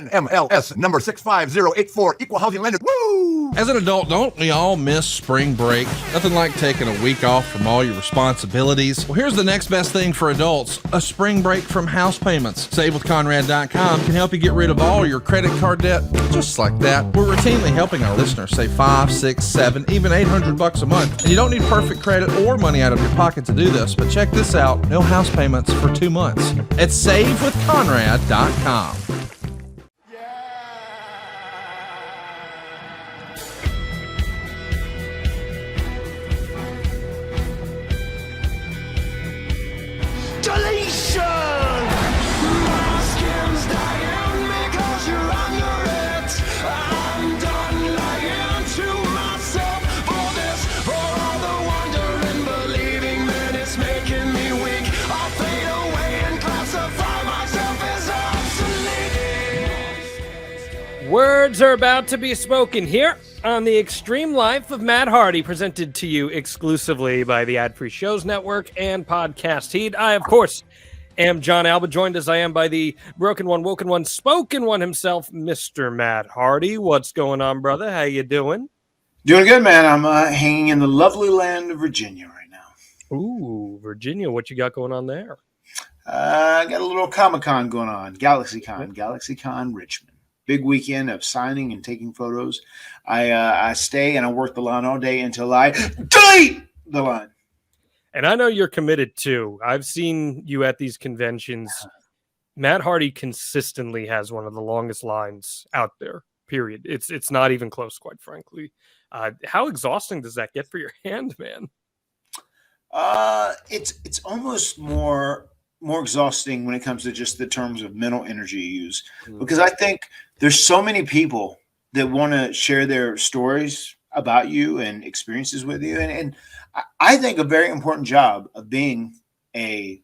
NMLS number 65084, equal housing lender. Woo! As an adult, don't we all miss spring break? Nothing like taking a week off from all your responsibilities. Well, here's the next best thing for adults, a spring break from house payments. SaveWithConrad.com can help you get rid of all your credit card debt, just like that. We're routinely helping our listeners save $5, $6, $7, even $800 a month. And you don't need perfect credit or money out of your pocket to do this, but check this out, no house payments for 2 months. At SaveWithConrad.com. Words are about to be spoken here on the Extreme Life of Matt Hardy, presented to you exclusively by the Ad Free Shows Network and Podcast Heat. I, of course, am John Alba, joined as I am by the broken one, woken one, spoken one himself, Mr. Matt Hardy. What's going on, brother? How you doing? Doing good, man. I'm hanging in the lovely land of Virginia right now. Ooh, Virginia. What you got going on there? I got a little Comic-Con going on, GalaxyCon Richmond. Big weekend of signing and taking photos. I stay and I work the line all day until I delete the line. And I know you're committed too. I've seen you at these conventions. Matt Hardy consistently has one of the longest lines out there, period. It's not even close, quite frankly. How exhausting does that get for your hand, man? It's almost more exhausting when it comes to just the terms of mental energy you use, because I think there's so many people that want to share their stories about you and experiences with you. And I think a very important job of being a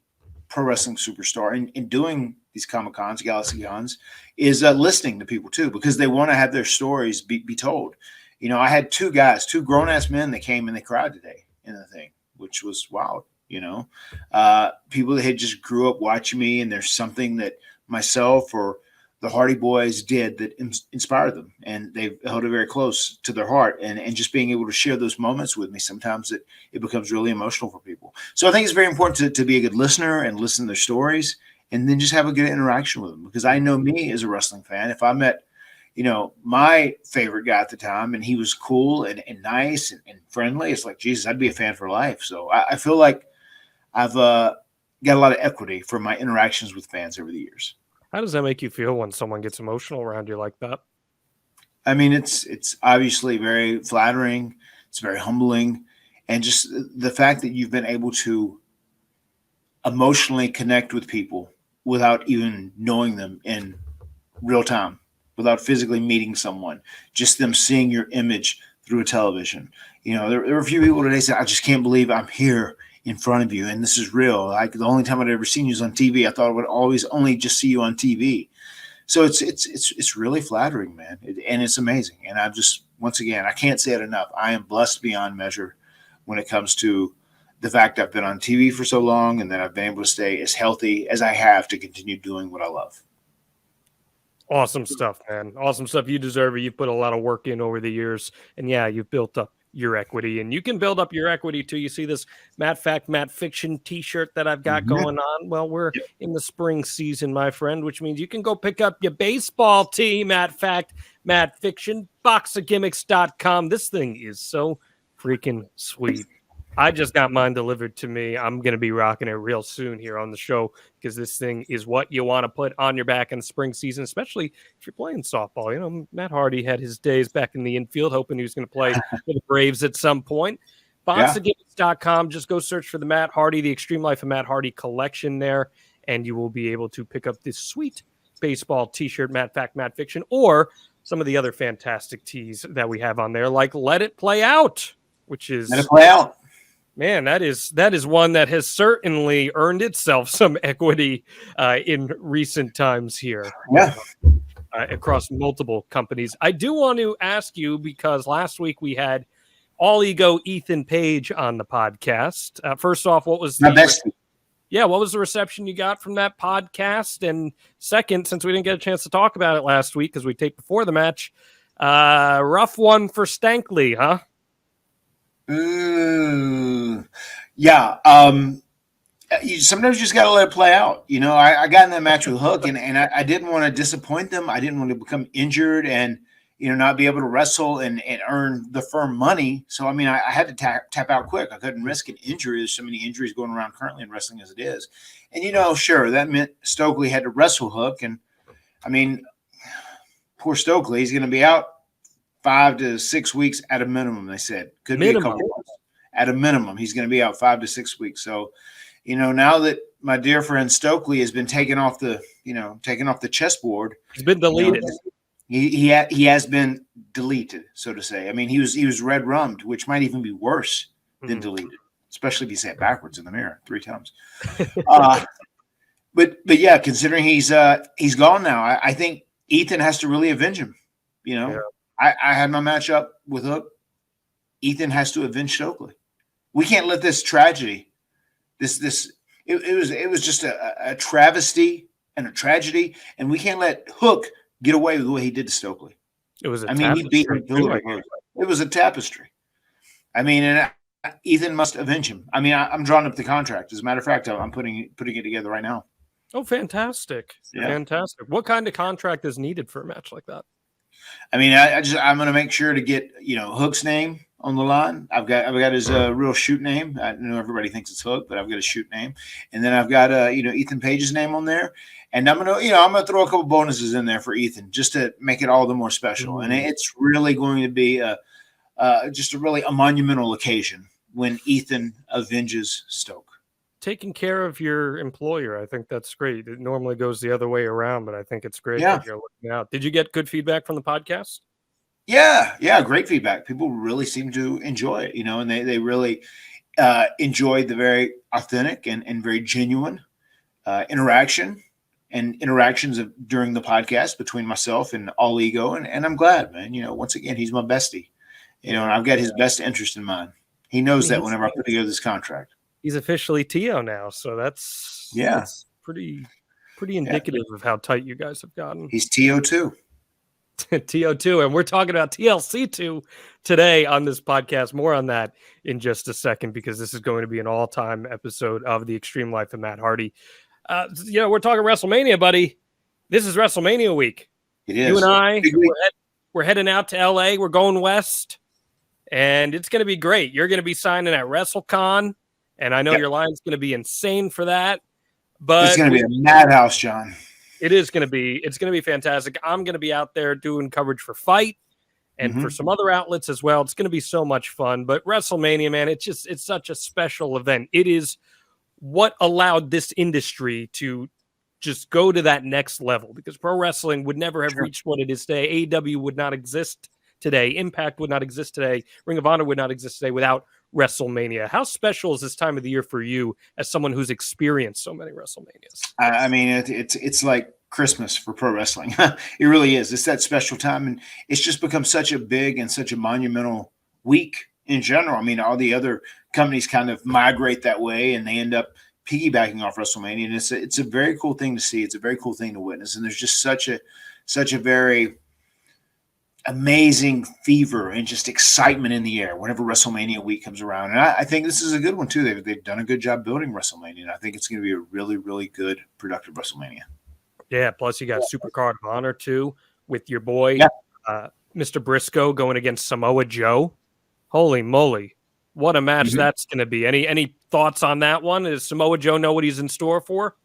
pro wrestling superstar and doing these Comic-Cons, GalaxyCons, is listening to people too, because they want to have their stories be told. You know, I had two grown-ass men that came and they cried today in the thing, which was wild. You know, people that had just grew up watching me, and there's something that myself or the Hardy Boyz did that inspired them, and they've held it very close to their heart. And just being able to share those moments with me, sometimes it becomes really emotional for people. So I think it's very important to be a good listener and listen to their stories, and then just have a good interaction with them. Because I know me as a wrestling fan, if I met, you know, my favorite guy at the time, and he was cool and nice and friendly, it's like, Jesus, I'd be a fan for life. So I feel like I've got a lot of equity from my interactions with fans over the years. How does that make you feel when someone gets emotional around you like that? I mean, it's obviously very flattering. It's very humbling. And just the fact that you've been able to emotionally connect with people without even knowing them in real time, without physically meeting someone, just them seeing your image through a television. You know, there were a few people today said, I just can't believe I'm here in front of you, and this is real. Like, the only time I'd ever seen you was on TV. I thought I would always only just see you on TV. So it's really flattering, man, and it's amazing. And I'm just, once again, I can't say it enough. I am blessed beyond measure when it comes to the fact I've been on TV for so long, and that I've been able to stay as healthy as I have to continue doing what I love. Awesome stuff, man. Awesome stuff. You deserve it. You've put a lot of work in over the years, and yeah, you've built up your equity, and you can build up your equity too. You see this Matt Fact, Matt Fiction t-shirt that I've got going on. Well, we're in the spring season, my friend, which means you can go pick up your baseball tee, Matt Fact, Matt Fiction, boxofgimmicks.com. This thing is so freaking sweet. I just got mine delivered to me. I'm going to be rocking it real soon here on the show, because this thing is what you want to put on your back in the spring season, especially if you're playing softball. You know, Matt Hardy had his days back in the infield, hoping he was going to play for the Braves at some point. Boxofgimmicks.com. Just go search for the Matt Hardy, the Extreme Life of Matt Hardy collection there, and you will be able to pick up this sweet baseball t-shirt, Matt Fact, Matt Fiction, or some of the other fantastic tees that we have on there, like Let It Play Out, which is... Let It Play Out. Man, that is one that has certainly earned itself some equity in recent times here. Yeah. Across multiple companies. I do want to ask you, because last week we had All Ego Ethan Page on the podcast. First off, what was my bestie? yeah, what was the reception you got from that podcast? And second, since we didn't get a chance to talk about it last week because we taped before the match, rough one for Stankley, huh? Yeah. Sometimes you just got to let it play out. You know, I got in that match with Hook, and I didn't want to disappoint them. I didn't want to become injured and, you know, not be able to wrestle and earn the firm money. So, I mean, I had to tap out quick. I couldn't risk an injury. There's so many injuries going around currently in wrestling as it is. And, you know, sure, that meant Stokely had to wrestle Hook. And, I mean, poor Stokely, he's going to be out 5 to 6 weeks at a minimum, they said. Could be a couple months. At a minimum, he's going to be out 5 to 6 weeks. So, you know, now that my dear friend Stokely has been taken off the chessboard. He's been deleted. You know, he has been deleted, so to say. I mean, he was red rummed, which might even be worse than deleted, especially if you say it backwards in the mirror 3 times. But yeah, considering he's gone now, I think Ethan has to really avenge him. You know, I had my match up with Hook. Ethan has to avenge Stokely. We can't let this tragedy. It was just a travesty and a tragedy, and we can't let Hook get away with the way he did to Stokely. It was he beat him. It was a tapestry. I mean, and Ethan must avenge him. I mean, I'm drawing up the contract. As a matter of fact, I'm putting it together right now. Oh, fantastic! Yeah. Fantastic. What kind of contract is needed for a match like that? I mean, I'm going to make sure to get, you know, Hook's name on the line. I've got his real shoot name. I know everybody thinks it's Hook, but I've got a shoot name, and then I've got you know, Ethan Page's name on there, and I'm gonna throw a couple bonuses in there for Ethan just to make it all the more special. And it's really going to be just a monumental occasion when Ethan avenges Stoke. Taking care of your employer, I think that's great. It normally goes the other way around, but I think it's great that you're looking out. Did you get good feedback from the podcast? Yeah, great feedback. People really seem to enjoy it, you know, and they really enjoyed the very authentic and very genuine interactions during the podcast between myself and All Ego, and I'm glad, man. You know, once again, he's my bestie, you know, and I've got his best interest in mind. He knows that whenever I put together this contract. He's officially Tio now, so that's pretty indicative of how tight you guys have gotten. He's TO2. TO2, and we're talking about TLC II today on this podcast. More on that in just a second, because this is going to be an all-time episode of The Extreme Life of Matt Hardy. You know, we're talking WrestleMania, buddy. This is WrestleMania week. It is. You and I, we're heading out to LA. We're going west, and it's going to be great. You're going to be signing at WrestleCon. And I know your line's going to be insane for that, but it's going to be a madhouse, John. It's going to be fantastic. I'm going to be out there doing coverage for Fight and for some other outlets as well. It's going to be so much fun. But WrestleMania, man, it's such a special event. It is what allowed this industry to just go to that next level, because pro wrestling would never have reached what it is today. AEW would not exist today. Impact would not exist today. Ring of Honor would not exist today without WrestleMania. How special is this time of the year for you as someone who's experienced so many WrestleManias? I mean, it's like Christmas for pro wrestling. It really is. It's that special time, and it's just become such a big and such a monumental week in general. I mean, all the other companies kind of migrate that way, and they end up piggybacking off WrestleMania, and it's a very cool thing to see. It's a very cool thing to witness, and there's just such a very amazing fever and just excitement in the air whenever WrestleMania week comes around. And I think this is a good one too. They've done a good job building WrestleMania, and I think it's going to be a really, really good, productive WrestleMania. Yeah, plus you got Supercard of Honor too with your boy, Mr. Briscoe going against Samoa Joe. Holy moly, what a match that's going to be. Any thoughts on that one? Does Samoa Joe know what he's in store for?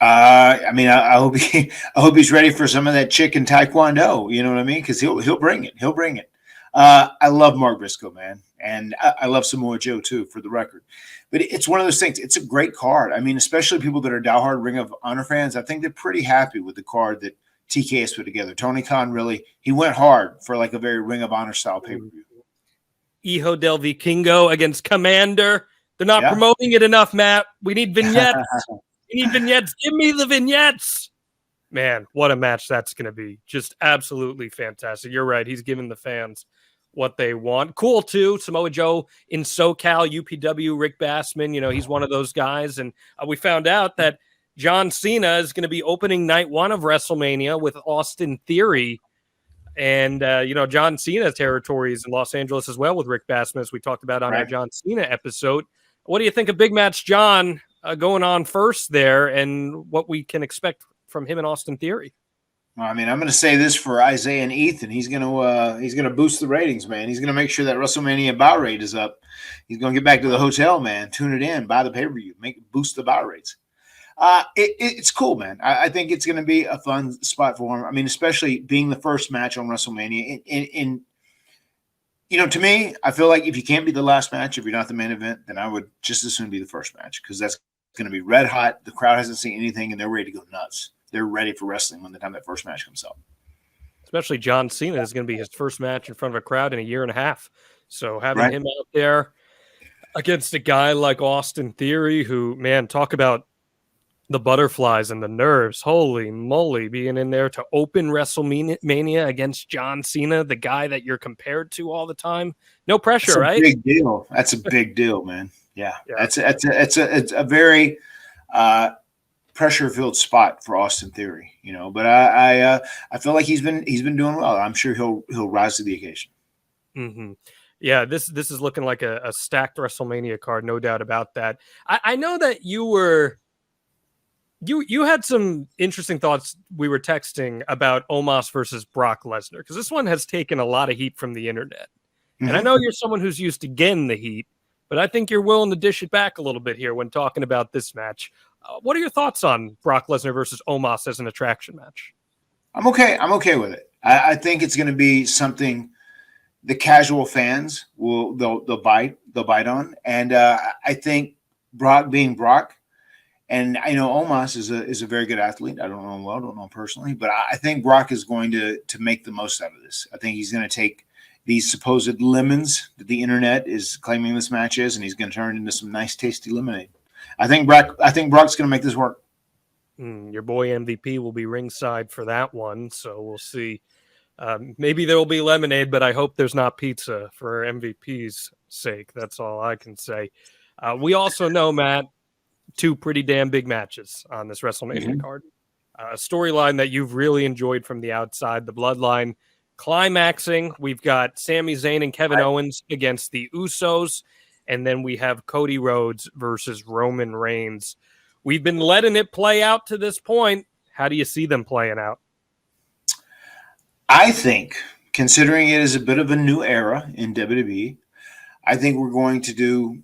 I mean, I hope he's ready for some of that chicken taekwondo. You know what I mean? Because he'll bring it. He'll bring it. I love Mark Briscoe, man, and I love Samoa Joe too, for the record. But it's one of those things. It's a great card. I mean, especially people that are diehard Ring of Honor fans. I think they're pretty happy with the card that TK has put together. Tony Khan he went hard for like a very Ring of Honor style pay-per-view. Hijo del Vikingo against Commander. They're not promoting it enough, Matt. We need vignettes. We need vignettes. Give me the vignettes. Man, what a match that's going to be. Just absolutely fantastic. You're right. He's giving the fans what they want. Cool too. Samoa Joe in SoCal, UPW, Rick Bassman, he's one of those guys. And we found out that John Cena is going to be opening night one of WrestleMania with Austin Theory. And, John Cena territory is in Los Angeles as well with Rick Bassman, as we talked about on our John Cena episode. What do you think of Big Match John going on first there, and what we can expect from him and Austin Theory? Well, I mean, I'm going to say this for Isaiah and Ethan. He's going to boost the ratings, man. He's going to make sure that WrestleMania buy rate is up. He's going to get back to the hotel, man. Tune it in, buy the pay-per-view, boost the buy rates. It's cool, man. I think it's going to be a fun spot for him. I mean, especially being the first match on WrestleMania. To me, I feel like if you can't be the last match, if you're not the main event, then I would just as soon be the first match, because that's going to be red hot. The crowd hasn't seen anything, and they're ready to go nuts. They're ready for wrestling when the time that first match comes up. Especially John Cena is going to be his first match in front of a crowd in a year and a half. So having him out there against a guy like Austin Theory, who, man, talk about the butterflies and the nerves. Holy moly, being in there to open WrestleMania against John Cena, the guy that you're compared to all the time. No pressure, right? Big deal. That's a big deal, man. Yeah. It's a very pressure-filled spot for Austin Theory, But I feel like he's been doing well. I'm sure he'll rise to the occasion. Mm-hmm. Yeah, this is looking like a stacked WrestleMania card, no doubt about that. I know that you had some interesting thoughts. We were texting about Omos versus Brock Lesnar, because this one has taken a lot of heat from the internet. Mm-hmm. And I know you're someone who's used to getting the heat, but I think you're willing to dish it back a little bit here when talking about this match. What are your thoughts on Brock Lesnar versus Omos as an attraction match? I'm okay. I'm okay with it. I think it's going to be something the casual fans they'll bite on, and I think Brock being Brock, and I know Omos is a very good athlete. I don't know him well, don't know him personally, but I think Brock is going to make the most out of this. I think he's going to take these supposed lemons that the internet is claiming this match is, and he's going to turn it into some nice, tasty lemonade. I think Brock's going to make this work. Your boy MVP will be ringside for that one, so we'll see. Maybe there will be lemonade, but I hope there's not pizza for MVP's sake. That's all I can say. We also know, Matt, two pretty damn big matches on this WrestleMania card. A storyline that you've really enjoyed from the outside, the Bloodline climaxing. We've got Sami Zayn and Kevin Owens against the Usos. And then we have Cody Rhodes versus Roman Reigns. We've been letting it play out to this point. How do you see them playing out? I think, considering it is a bit of a new era in WWE, I think we're going to do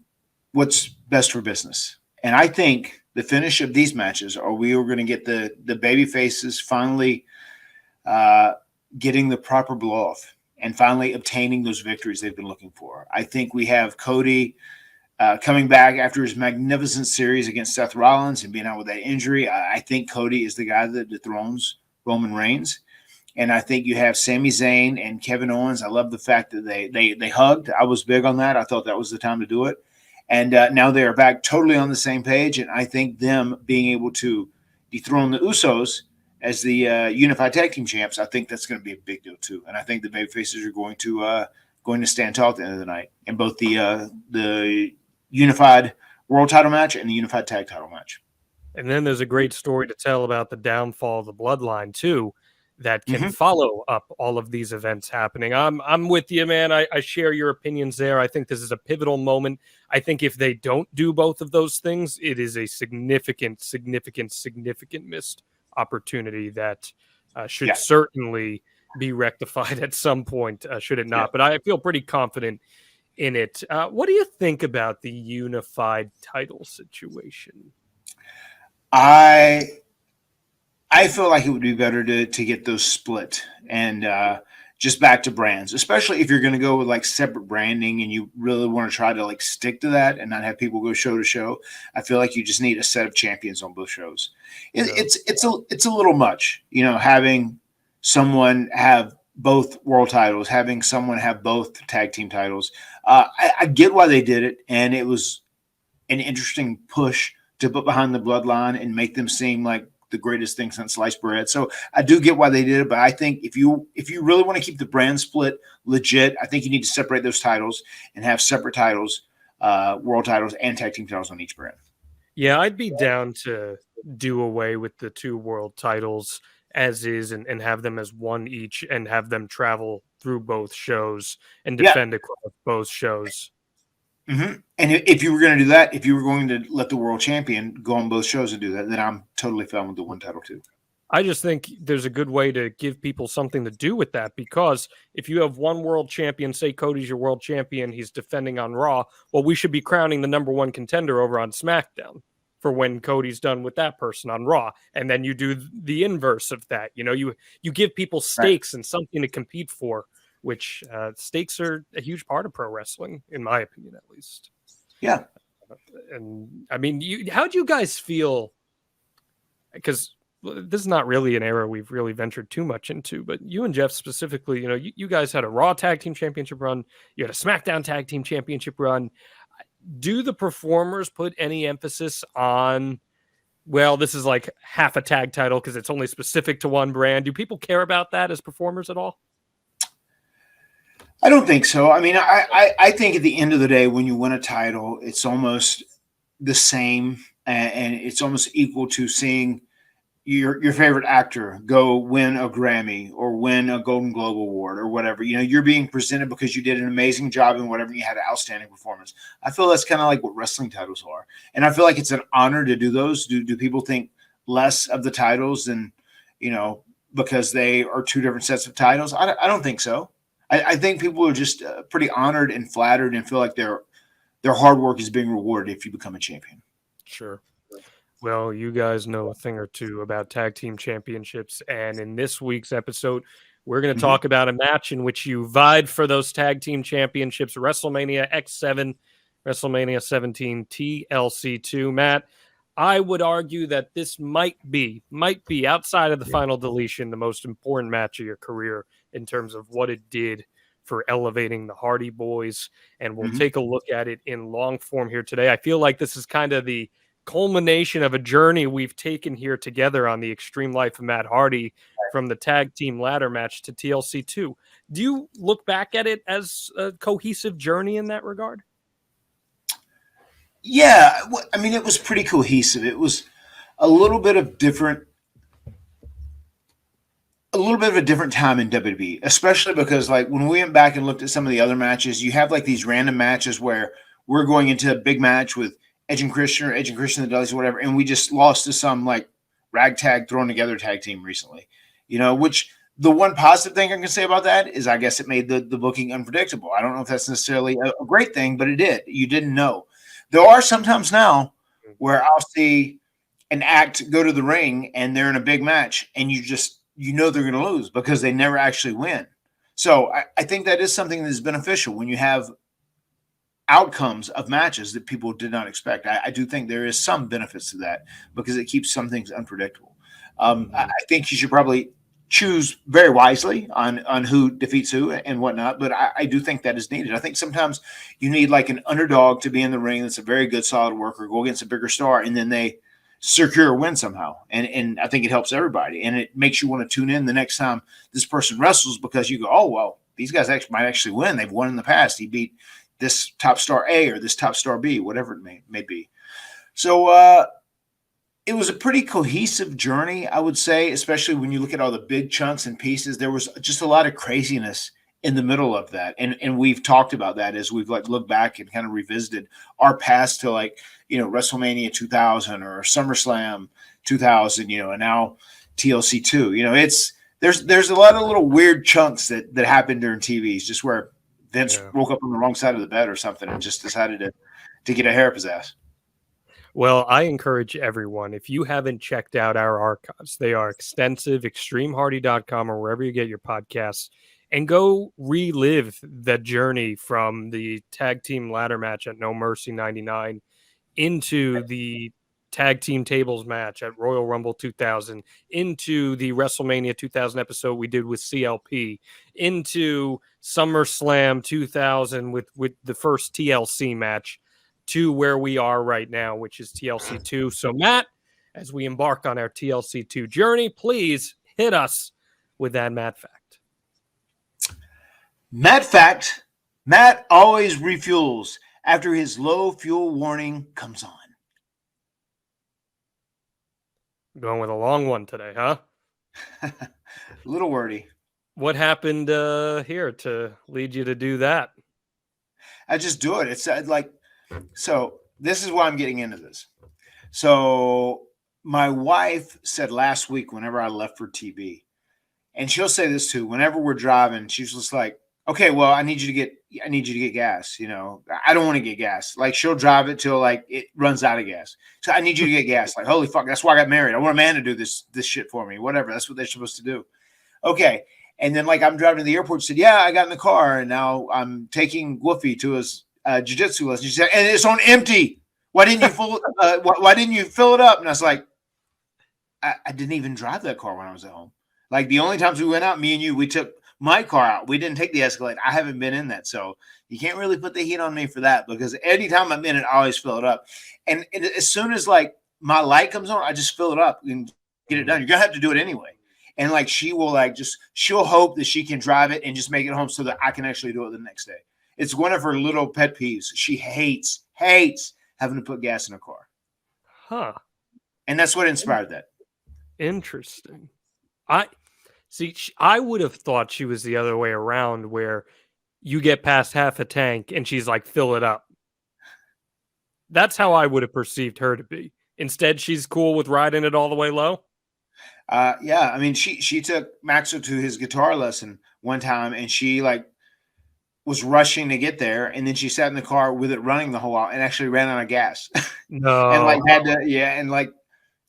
what's best for business. And I think the finish of these matches we are going to get the baby faces finally getting the proper blow off and finally obtaining those victories they've been looking for. I think we have Cody coming back after his magnificent series against Seth Rollins and being out with that injury. I think Cody is the guy that dethrones Roman Reigns. And I think you have Sami Zayn and Kevin Owens. I love the fact that they hugged. I was big on that. I thought that was the time to do it. And now they are back totally on the same page. And I think them being able to dethrone the Usos as the unified tag team champs, I think that's going to be a big deal too. And I think the babyfaces are going to stand tall at the end of the night in both the unified world title match and the unified tag title match. And then there's a great story to tell about the downfall of the Bloodline too, that can follow up all of these events happening. I'm with you, man. I share your opinions there. I think this is a pivotal moment. I think if they don't do both of those things, it is a significant missed opportunity that should certainly be rectified at some point, should it not. But I feel pretty confident in it. What do you think about the unified title situation? I feel like it would be better to get those split and just back to brands, especially if you're going to go with like separate branding and you really want to try to like stick to that and not have people go show to show. I feel like you just need a set of champions on both shows. It's a little much, having someone have both world titles, having someone have both tag team titles. I get why they did it, and it was an interesting push to put behind the Bloodline and make them seem like the greatest thing since sliced bread. So I do get why they did it, but I think if you really want to keep the brand split legit, I think you need to separate those titles and have separate titles, world titles and tag team titles on each brand. Yeah, I'd be down to do away with the 2 world titles as is and have them as one each and have them travel through both shows and defend across both shows. Mm-hmm. And if you were going to do that, if you were going to let the world champion go on both shows and do that, then I'm totally fine with the one title too. I just think there's a good way to give people something to do with that, because if you have one world champion, say Cody's your world champion, he's defending on Raw, well, we should be crowning the number 1 contender over on SmackDown for when Cody's done with that person on Raw. And then you do the inverse of that. You know, you give people stakes and something to compete for, which stakes are a huge part of pro wrestling, in my opinion, at least. Yeah. And I mean, how do you guys feel? Because this is not really an era we've really ventured too much into, but you and Jeff specifically, you know, you guys had a Raw Tag Team Championship run. You had a SmackDown Tag Team Championship run. Do the performers put any emphasis on, well, this is like half a tag title because it's only specific to one brand? Do people care about that as performers at all? I don't think so. I mean, I think at the end of the day, when you win a title, it's almost the same, and it's almost equal to seeing your favorite actor go win a Grammy or win a Golden Globe Award or whatever. You know, you're being presented because you did an amazing job in whatever, you had an outstanding performance. I feel that's kind of like what wrestling titles are. And I feel like it's an honor to do those. Do people think less of the titles than, you know, because they are 2 different sets of titles? I don't think so. I think people are just pretty honored and flattered and feel like their hard work is being rewarded if you become a champion. Sure. Well, you guys know a thing or two about tag team championships. And in this week's episode, we're going to talk about a match in which you vied for those tag team championships, WrestleMania X-Seven, WrestleMania 17, TLC II. Matt, I would argue that this might be outside of the final deletion, the most important match of your career in terms of what it did for elevating the Hardy Boyz. And we'll take a look at it in long form here today. I feel like this is kind of the culmination of a journey we've taken here together on the Extreme Life of Matt Hardy, from the tag team ladder match to TLC 2. Do you look back at it as a cohesive journey in that regard? Yeah. I mean, it was pretty cohesive. It was a little bit of a different time in WWE, especially because, like, when we went back and looked at some of the other matches, you have like these random matches where we're going into a big match with Edge and Christian the Dudleys or whatever, and we just lost to some like ragtag thrown together tag team recently, you know, which the one positive thing I can say about that is I guess it made the booking unpredictable. I don't know if that's necessarily a great thing, but it did. You didn't know. There are sometimes now where I'll see an act go to the ring and they're in a big match and you know they're going to lose because they never actually win. So I think that is something that is beneficial when you have outcomes of matches that people did not expect. I do think there is some benefits to that because it keeps some things unpredictable. I think you should probably choose very wisely on who defeats who and whatnot, but I do think that is needed. I think sometimes you need like an underdog to be in the ring that's a very good, solid worker, go against a bigger star, and then they secure a win somehow. And I think it helps everybody. And it makes you want to tune in the next time this person wrestles because you go, oh, well, these guys might actually win. They've won in the past. He beat this top star A or this top star B, whatever it may be. So it was a pretty cohesive journey, I would say, especially when you look at all the big chunks and pieces. There was just a lot of craziness in the middle of that. And we've talked about that as we've like looked back and kind of revisited our past to like, you know, WrestleMania 2000 or SummerSlam 2000, you know, and now TLC 2. You know, there's a lot of little weird chunks that happened during TVs, just where Vince woke up on the wrong side of the bed or something and just decided to get a hair up his ass. Well, I encourage everyone, if you haven't checked out our archives, they are extensive, extremehardy.com or wherever you get your podcasts, and go relive the journey from the tag team ladder match at No Mercy 99 into the tag team tables match at Royal Rumble 2000, into the WrestleMania 2000 episode we did with CLP, into SummerSlam 2000 with the first TLC match, to where we are right now, which is TLC 2. So, Matt, as we embark on our TLC 2 journey. Please hit us with that Matt fact. Matt fact, Matt always refuels after his low fuel warning comes on. Going with a long one today, huh? A little wordy. What happened here to lead you to do that? I just do it. It's so this is why I'm getting into this. So my wife said last week, whenever I left for TB, and she'll say this too, whenever we're driving, she's just like, okay, well, I need you to get gas. You know, I don't want to get gas. Like, she'll drive it till like it runs out of gas. So I need you to get gas. Like, holy fuck, that's why I got married. I want a man to do this shit for me. Whatever. That's what they're supposed to do. Okay. And then like I'm driving to the airport, said, yeah, I got in the car and now I'm taking Woofy to his jiu-jitsu lesson. She said, and it's on empty. Why didn't you fill it up? And I was like, I didn't even drive that car when I was at home. Like, the only times we went out, me and you, we took my car out. We didn't take the Escalade. I haven't been in that. So you can't really put the heat on me for that, because anytime I'm in it, I always fill it up. And as soon as like my light comes on, I just fill it up and get it done. You're going to have to do it anyway. And like, she will like she'll hope that she can drive it and just make it home so that I can actually do it the next day. It's one of her little pet peeves. She hates having to put gas in a car. Huh. And that's what inspired that. Interesting. I would have thought she was the other way around, where you get past half a tank and she's like, fill it up. That's how I would have perceived her to be. Instead, she's cool with riding it all the way low. Yeah. I mean, she took Maxo to his guitar lesson one time, and she like was rushing to get there, and then she sat in the car with it running the whole while and actually ran out of gas. No. And like had to, and like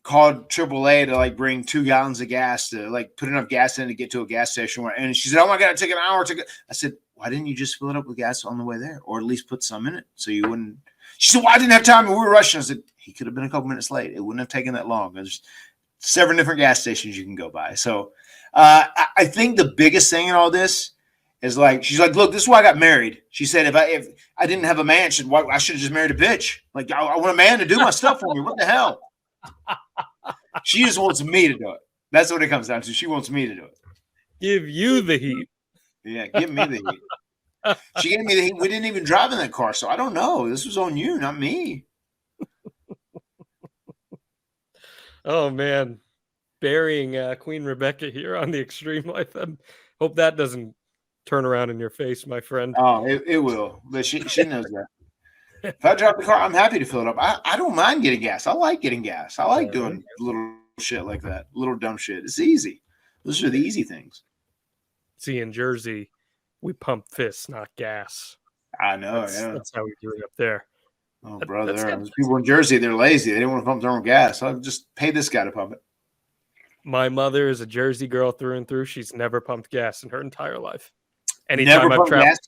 called AAA to like bring 2 gallons of gas to like put enough gas in to get to a gas station. And she said, oh my God, it took an hour to get. I said, why didn't you just fill it up with gas on the way there, or at least put some in it so you wouldn't? She said, well, I didn't have time and we were rushing. I said, he could have been a couple minutes late. It wouldn't have taken that long. There's 7 different gas stations you can go by. So I think the biggest thing in all this is like, she's like, look, this is why I got married. She said, if I didn't have a man, I should have just married a bitch. Like, I want a man to do my stuff for me. What the hell? She just wants me to do it. That's what it comes down to. She wants me to do it. Give you the heat. Yeah, give me the heat. She gave me the heat. We didn't even drive in that car, so I don't know. This was on you, not me. Oh, man. Burying Queen Rebecca here on the Extreme Life. I hope that doesn't turn around in your face, my friend. Oh, it will. But she knows that. If I drop the car, I'm happy to fill it up. I don't mind getting gas. I like getting gas. I like doing little shit like that, little dumb shit. It's easy. Those are the easy things. See, in Jersey, we pump fists, not gas. I know. That's how we do it up there. Oh, brother. There's people in Jersey, they're lazy. They don't want to pump their own gas. I'll just pay this guy to pump it. My mother is a Jersey girl through and through. She's never pumped gas in her entire life. Anytime I've traveled.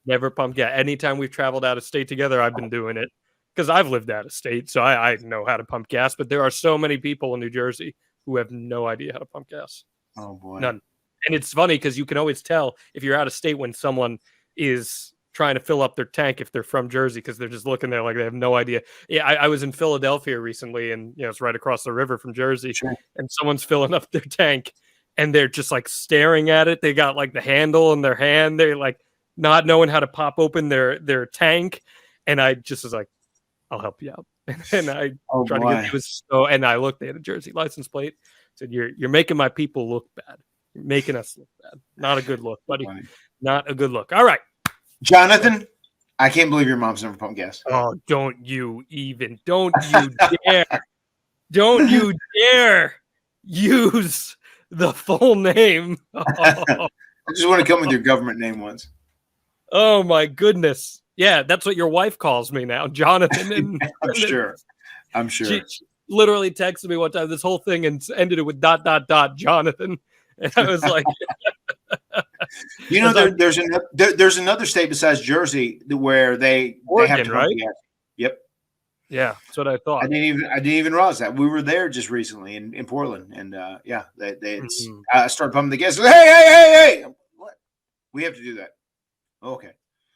Never pumped gas. Anytime we've traveled out of state together, I've been doing it because I've lived out of state, so I know how to pump gas. But there are so many people in New Jersey who have no idea how to pump gas. Oh, boy. None. And it's funny because you can always tell if you're out of state when someone is trying to fill up their tank if they're from Jersey, because they're just looking there like they have no idea. Yeah, I was in Philadelphia recently, and it's right across the river from Jersey, sure. And someone's filling up their tank, and they're just like staring at it. They got like the handle in their hand. They're like not knowing how to pop open their tank, and I just was like, "I'll help you out." And I tried to get to and I looked at a Jersey license plate, said, "You're making my people look bad. You're making us look bad. Not a good look, buddy. Not a good look." All right. Jonathan, I can't believe your mom's never pumped gas. Oh, don't you dare. Don't you dare use the full name. Oh. I just want to come with your government name once. Oh, my goodness. Yeah, that's what your wife calls me now, Jonathan. I'm sure. She literally texted me one time this wh... and ended it with ... Jonathan. And I was like... there's another state besides Jersey where they have to right? Gas. Yep. Yeah, that's what I thought. I didn't even realize that. We were there just recently in Portland, and I started pumping the gas. Hey! What? We have to do that. Okay.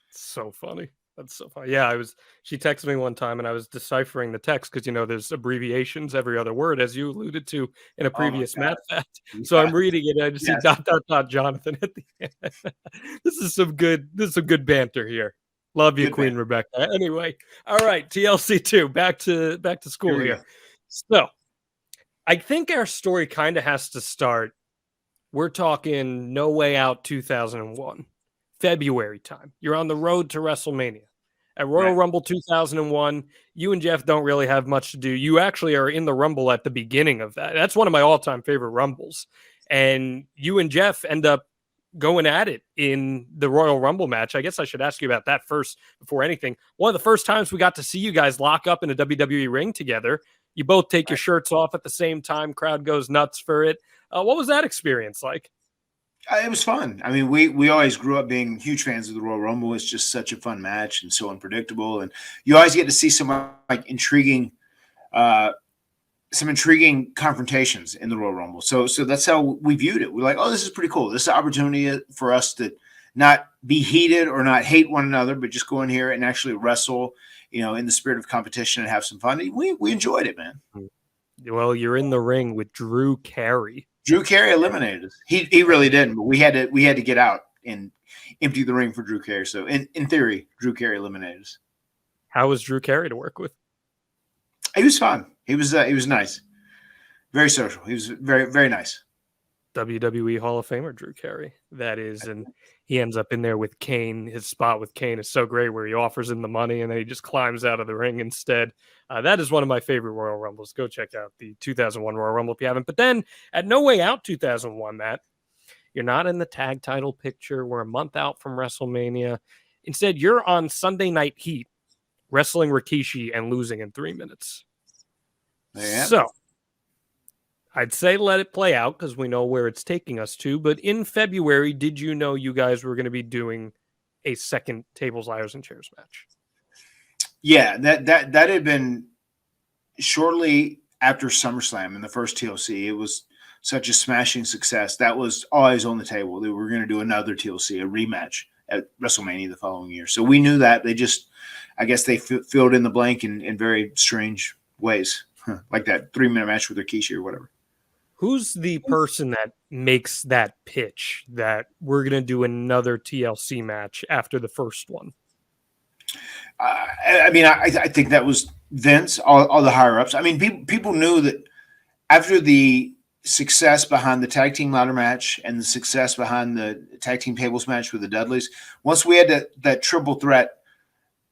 So funny. That's so funny. Yeah, she texted me one time and I was deciphering the text because there's abbreviations every other word, as you alluded to in a Oh my previous God. Matt fact. So I'm reading it and I just see ... Jonathan at the end. This is some good banter here. Love you, Good Queen banter. Rebecca. Anyway, all right, TLC 2, back to school we here. go. So I think our story kind of has to start. We're talking No Way Out 2001. February time. You're on the road to WrestleMania. At Royal Right. Rumble 2001, you and Jeff don't really have much to do. You actually are in the Rumble at the beginning of that. That's one of my all-time favorite Rumbles. And you and Jeff end up going at it in the Royal Rumble match. I guess I should ask you about that first before anything. One of the first times we got to see you guys lock up in a WWE ring together. You both take your shirts off at the same time. Crowd goes nuts for it. What was that experience like? It was fun. I mean, we always grew up being huge fans of the Royal Rumble. It's just such a fun match and so unpredictable. And you always get to see some intriguing confrontations in the Royal Rumble. So that's how we viewed it. We're like, oh, this is pretty cool. This is an opportunity for us to not be heated or not hate one another, but just go in here and actually wrestle, in the spirit of competition and have some fun. We enjoyed it, man. Well, you're in the ring with Drew Carey. Drew Carey eliminated us. He really didn't, but we had to get out and empty the ring for Drew Carey. So in theory, Drew Carey eliminated us. How was Drew Carey to work with? He was fun. He was nice, very social. He was very, very nice. WWE Hall of Famer Drew Carey. That is, and he ends up in there with Kane. His spot with Kane is so great, where he offers him the money and then he just climbs out of the ring instead. That is one of my favorite Royal Rumbles. Go check out the 2001 Royal Rumble if you haven't. But then at No Way Out 2001, Matt, you're not in the tag title picture. We're a month out from WrestleMania. Instead, you're on Sunday Night Heat, wrestling Rikishi and losing in 3 minutes. Yeah. So I'd say let it play out because we know where it's taking us to. But in February, did you know you guys were going to be doing a second tables, ladders, and chairs match? Yeah, that had been shortly after SummerSlam in the first TLC. It was such a smashing success. That was always on the table. They were going to do another TLC, a rematch at WrestleMania the following year. So we knew that. I guess they filled in the blank in very strange ways, like that 3-minute match with Rikishi or whatever. Who's the person that makes that pitch that we're going to do another TLC match after the first one? I think that was Vince, all the higher ups. I mean, people knew that after the success behind the tag team ladder match and the success behind the tag team tables match with the Dudleys, once we had that triple threat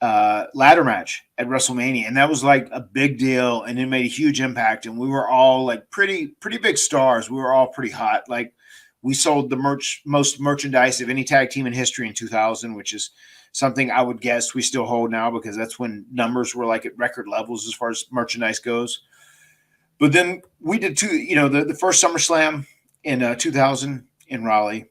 ladder match at WrestleMania, and that was like a big deal, and it made a huge impact, and we were all like pretty big stars. We were all pretty hot. Like, we sold the most merchandise of any tag team in history in 2000, which is something I would guess we still hold now, because that's when numbers were like at record levels as far as merchandise goes. But then we did the first SummerSlam in 2000 in Raleigh,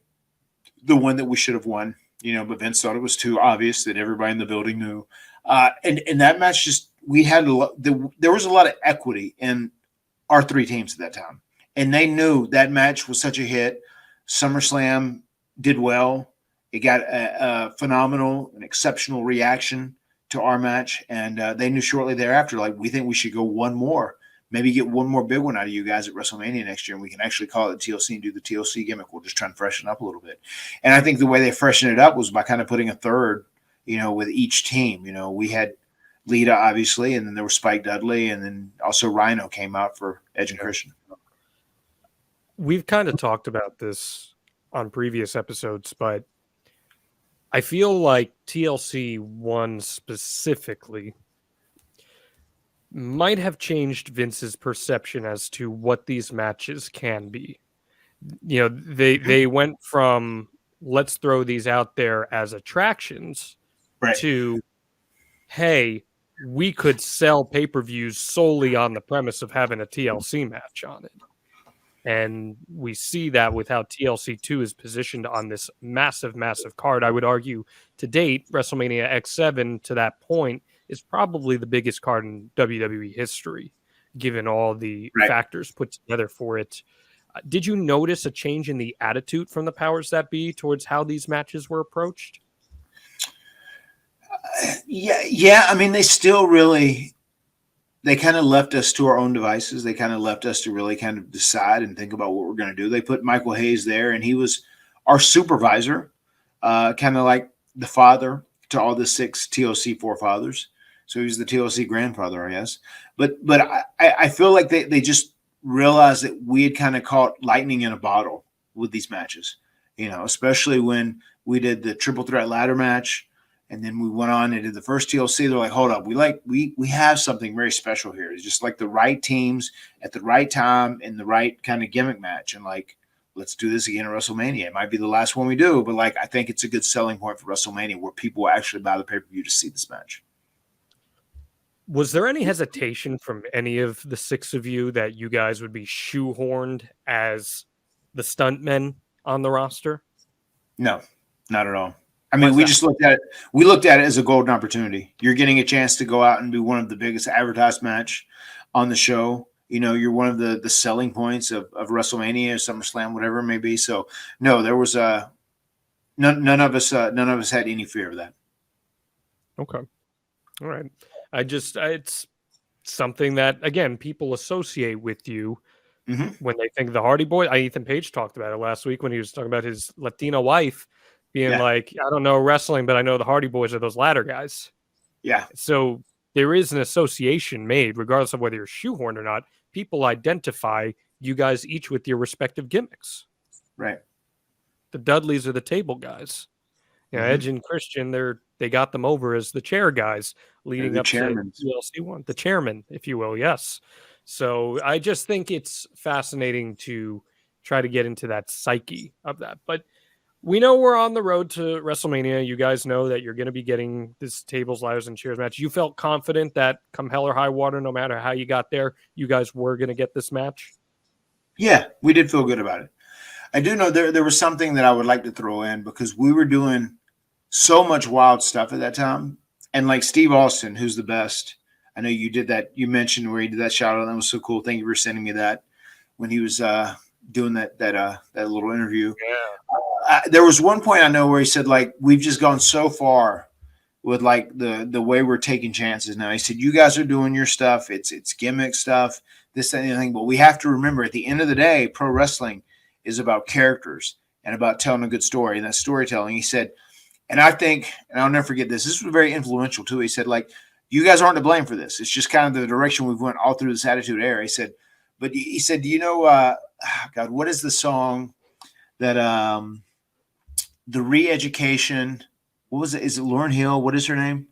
the one that we should have won. But Vince thought it was too obvious that everybody in the building knew. And that match there was a lot of equity in our three teams at that time. And they knew that match was such a hit. SummerSlam did well. It got a phenomenal and exceptional reaction to our match. And they knew shortly thereafter, like, we think we should go one more. Maybe get one more big one out of you guys at WrestleMania next year, and we can actually call it the TLC and do the TLC gimmick. We'll just try and freshen up a little bit. And I think the way they freshened it up was by kind of putting a third, with each team. We had Lita, obviously, and then there was Spike Dudley, and then also Rhino came out for Edge and Christian. We've kind of talked about this on previous episodes, but I feel like TLC 1 specifically might have changed Vince's perception as to what these matches can be. They went from let's throw these out there as attractions to, hey, we could sell pay-per-views solely on the premise of having a TLC match on it. And we see that with how TLC 2 is positioned on this massive, massive card. I would argue to date, WrestleMania X-Seven to that point is probably the biggest card in WWE history, given all the factors put together for it. Did you notice a change in the attitude from the powers that be towards how these matches were approached? Yeah. I mean, they kind of left us to our own devices. They kind of left us to really kind of decide and think about what we're going to do. They put Michael Hayes there, and he was our supervisor, kind of like the father to all the 6 TLC forefathers. So he was the TLC grandfather, I guess. But I feel like they just realized that we had kind of caught lightning in a bottle with these matches, especially when we did the triple threat ladder match. And then we went on and did the first TLC. They're like, hold up, we have something very special here. It's just like the right teams at the right time in the right kind of gimmick match. And like, let's do this again at WrestleMania. It might be the last one we do, but like, I think it's a good selling point for WrestleMania where people will actually buy the pay-per-view to see this match. Was there any hesitation from any of the 6 of you that you guys would be shoehorned as the stuntmen on the roster? No, not at all. I mean, we just looked at it. We looked at it as a golden opportunity. You're getting a chance to go out and be one of the biggest advertised match on the show. You're one of the selling points of WrestleMania, SummerSlam, whatever it may be. So no, there was none of us had any fear of that. Okay. All right. It's something that, again, people associate with you when they think of the Hardy Boyz. Ethan Page talked about it last week when he was talking about his Latina wife being like, I don't know wrestling, but I know the Hardy Boyz are those ladder guys. Yeah. So there is an association made, regardless of whether you're shoehorned or not. People identify you guys each with your respective gimmicks. Right. The Dudleys are the table guys. Edge and Christian, they got them over as the chair guys leading up to TLC 1, the chairman, if you will. Yes. So I just think it's fascinating to try to get into that psyche of that. But we know we're on the road to WrestleMania. You guys know that you're going to be getting this tables, ladders, and chairs match. You felt confident that come hell or high water, no matter how you got there, you guys were going to get this match? Yeah, we did feel good about it. I do know there was something that I would like to throw in because we were doing so much wild stuff at that time. And like Steve Austin, who's the best. I know you did that. You mentioned where he did that shout out. That was so cool. Thank you for sending me that when he was doing that little interview. Yeah. There was one point I know where he said, like, we've just gone so far with like the way we're taking chances now. He said, you guys are doing your stuff. It's gimmick stuff, this, that, and anything. But we have to remember at the end of the day, pro wrestling is about characters and about telling a good story. And that storytelling, he said, and I think, and I'll never forget this, this was very influential too. He said, like, you guys aren't to blame for this. It's just kind of the direction we've went all through this Attitude Era. He said, but he said, do you know, God, what is the song that the re-education, what was it? Is it Lauryn Hill? What is her name?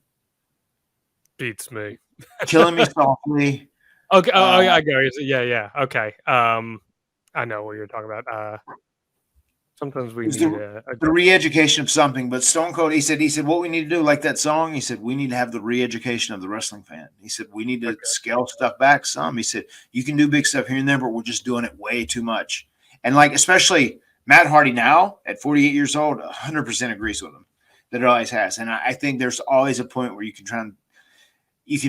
Beats me. Killing Me Softly. Okay. I go. Yeah. Okay. I know what you're talking about. Sometimes we need the re-education of something, but Stone Cold, he said, what we need to do, like that song, he said, we need to have the re-education of the wrestling fan. He said, we need to scale stuff back some. He said, you can do big stuff here and there, but we're just doing it way too much. And like, especially Matt Hardy now at 48 years old, 100% agrees with him that it always has. And I think there's always a point where you can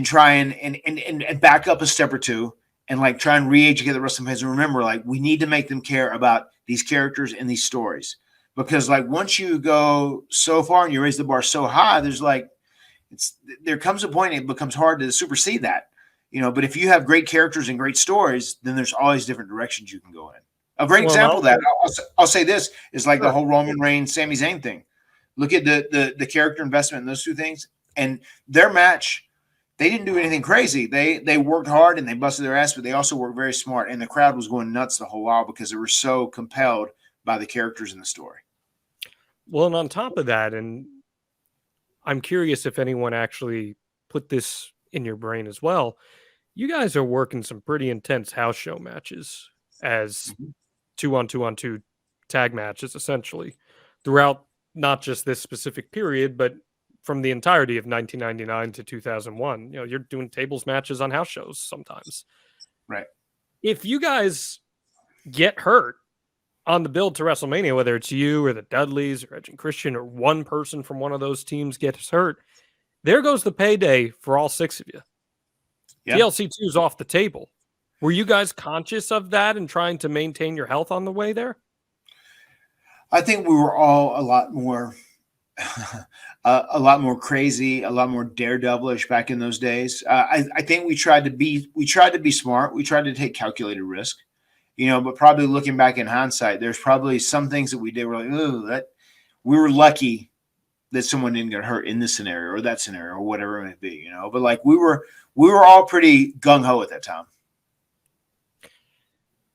try and back up a step or two and like try and re-educate the wrestling fans. And remember, like, we need to make them care about these characters and these stories, because like once you go so far and you raise the bar so high, there comes a point it becomes hard to supersede that, but if you have great characters and great stories, then there's always different directions you can go in. A great example of that, I'll say this, is like the whole Roman Reigns, Sami Zayn thing. Look at the character investment in those two things, and their match, they didn't do anything crazy. They worked hard and they busted their ass, but they also worked very smart. And the crowd was going nuts the whole while because they were so compelled by the characters in the story. Well, and on top of that, and I'm curious if anyone actually put this in your brain as well, you guys are working some pretty intense house show matches as 2-on-2-on-2 tag matches, essentially, throughout not just this specific period, but from the entirety of 1999 to 2001. You're doing tables matches on house shows sometimes. Right. If you guys get hurt on the build to WrestleMania, whether it's you or the Dudleys or Edge and Christian or one person from one of those teams gets hurt, there goes the payday for all 6 of you. Yeah. TLC 2 is off the table. Were you guys conscious of that and trying to maintain your health on the way there? I think we were all a lot more a lot more crazy, a lot more daredevilish back in those days. I think we tried to be smart. We tried to take calculated risk, but probably looking back in hindsight, there's probably some things that we did were like, oh, that we were lucky that someone didn't get hurt in this scenario or that scenario or whatever it may be, but like we were all pretty gung ho at that time.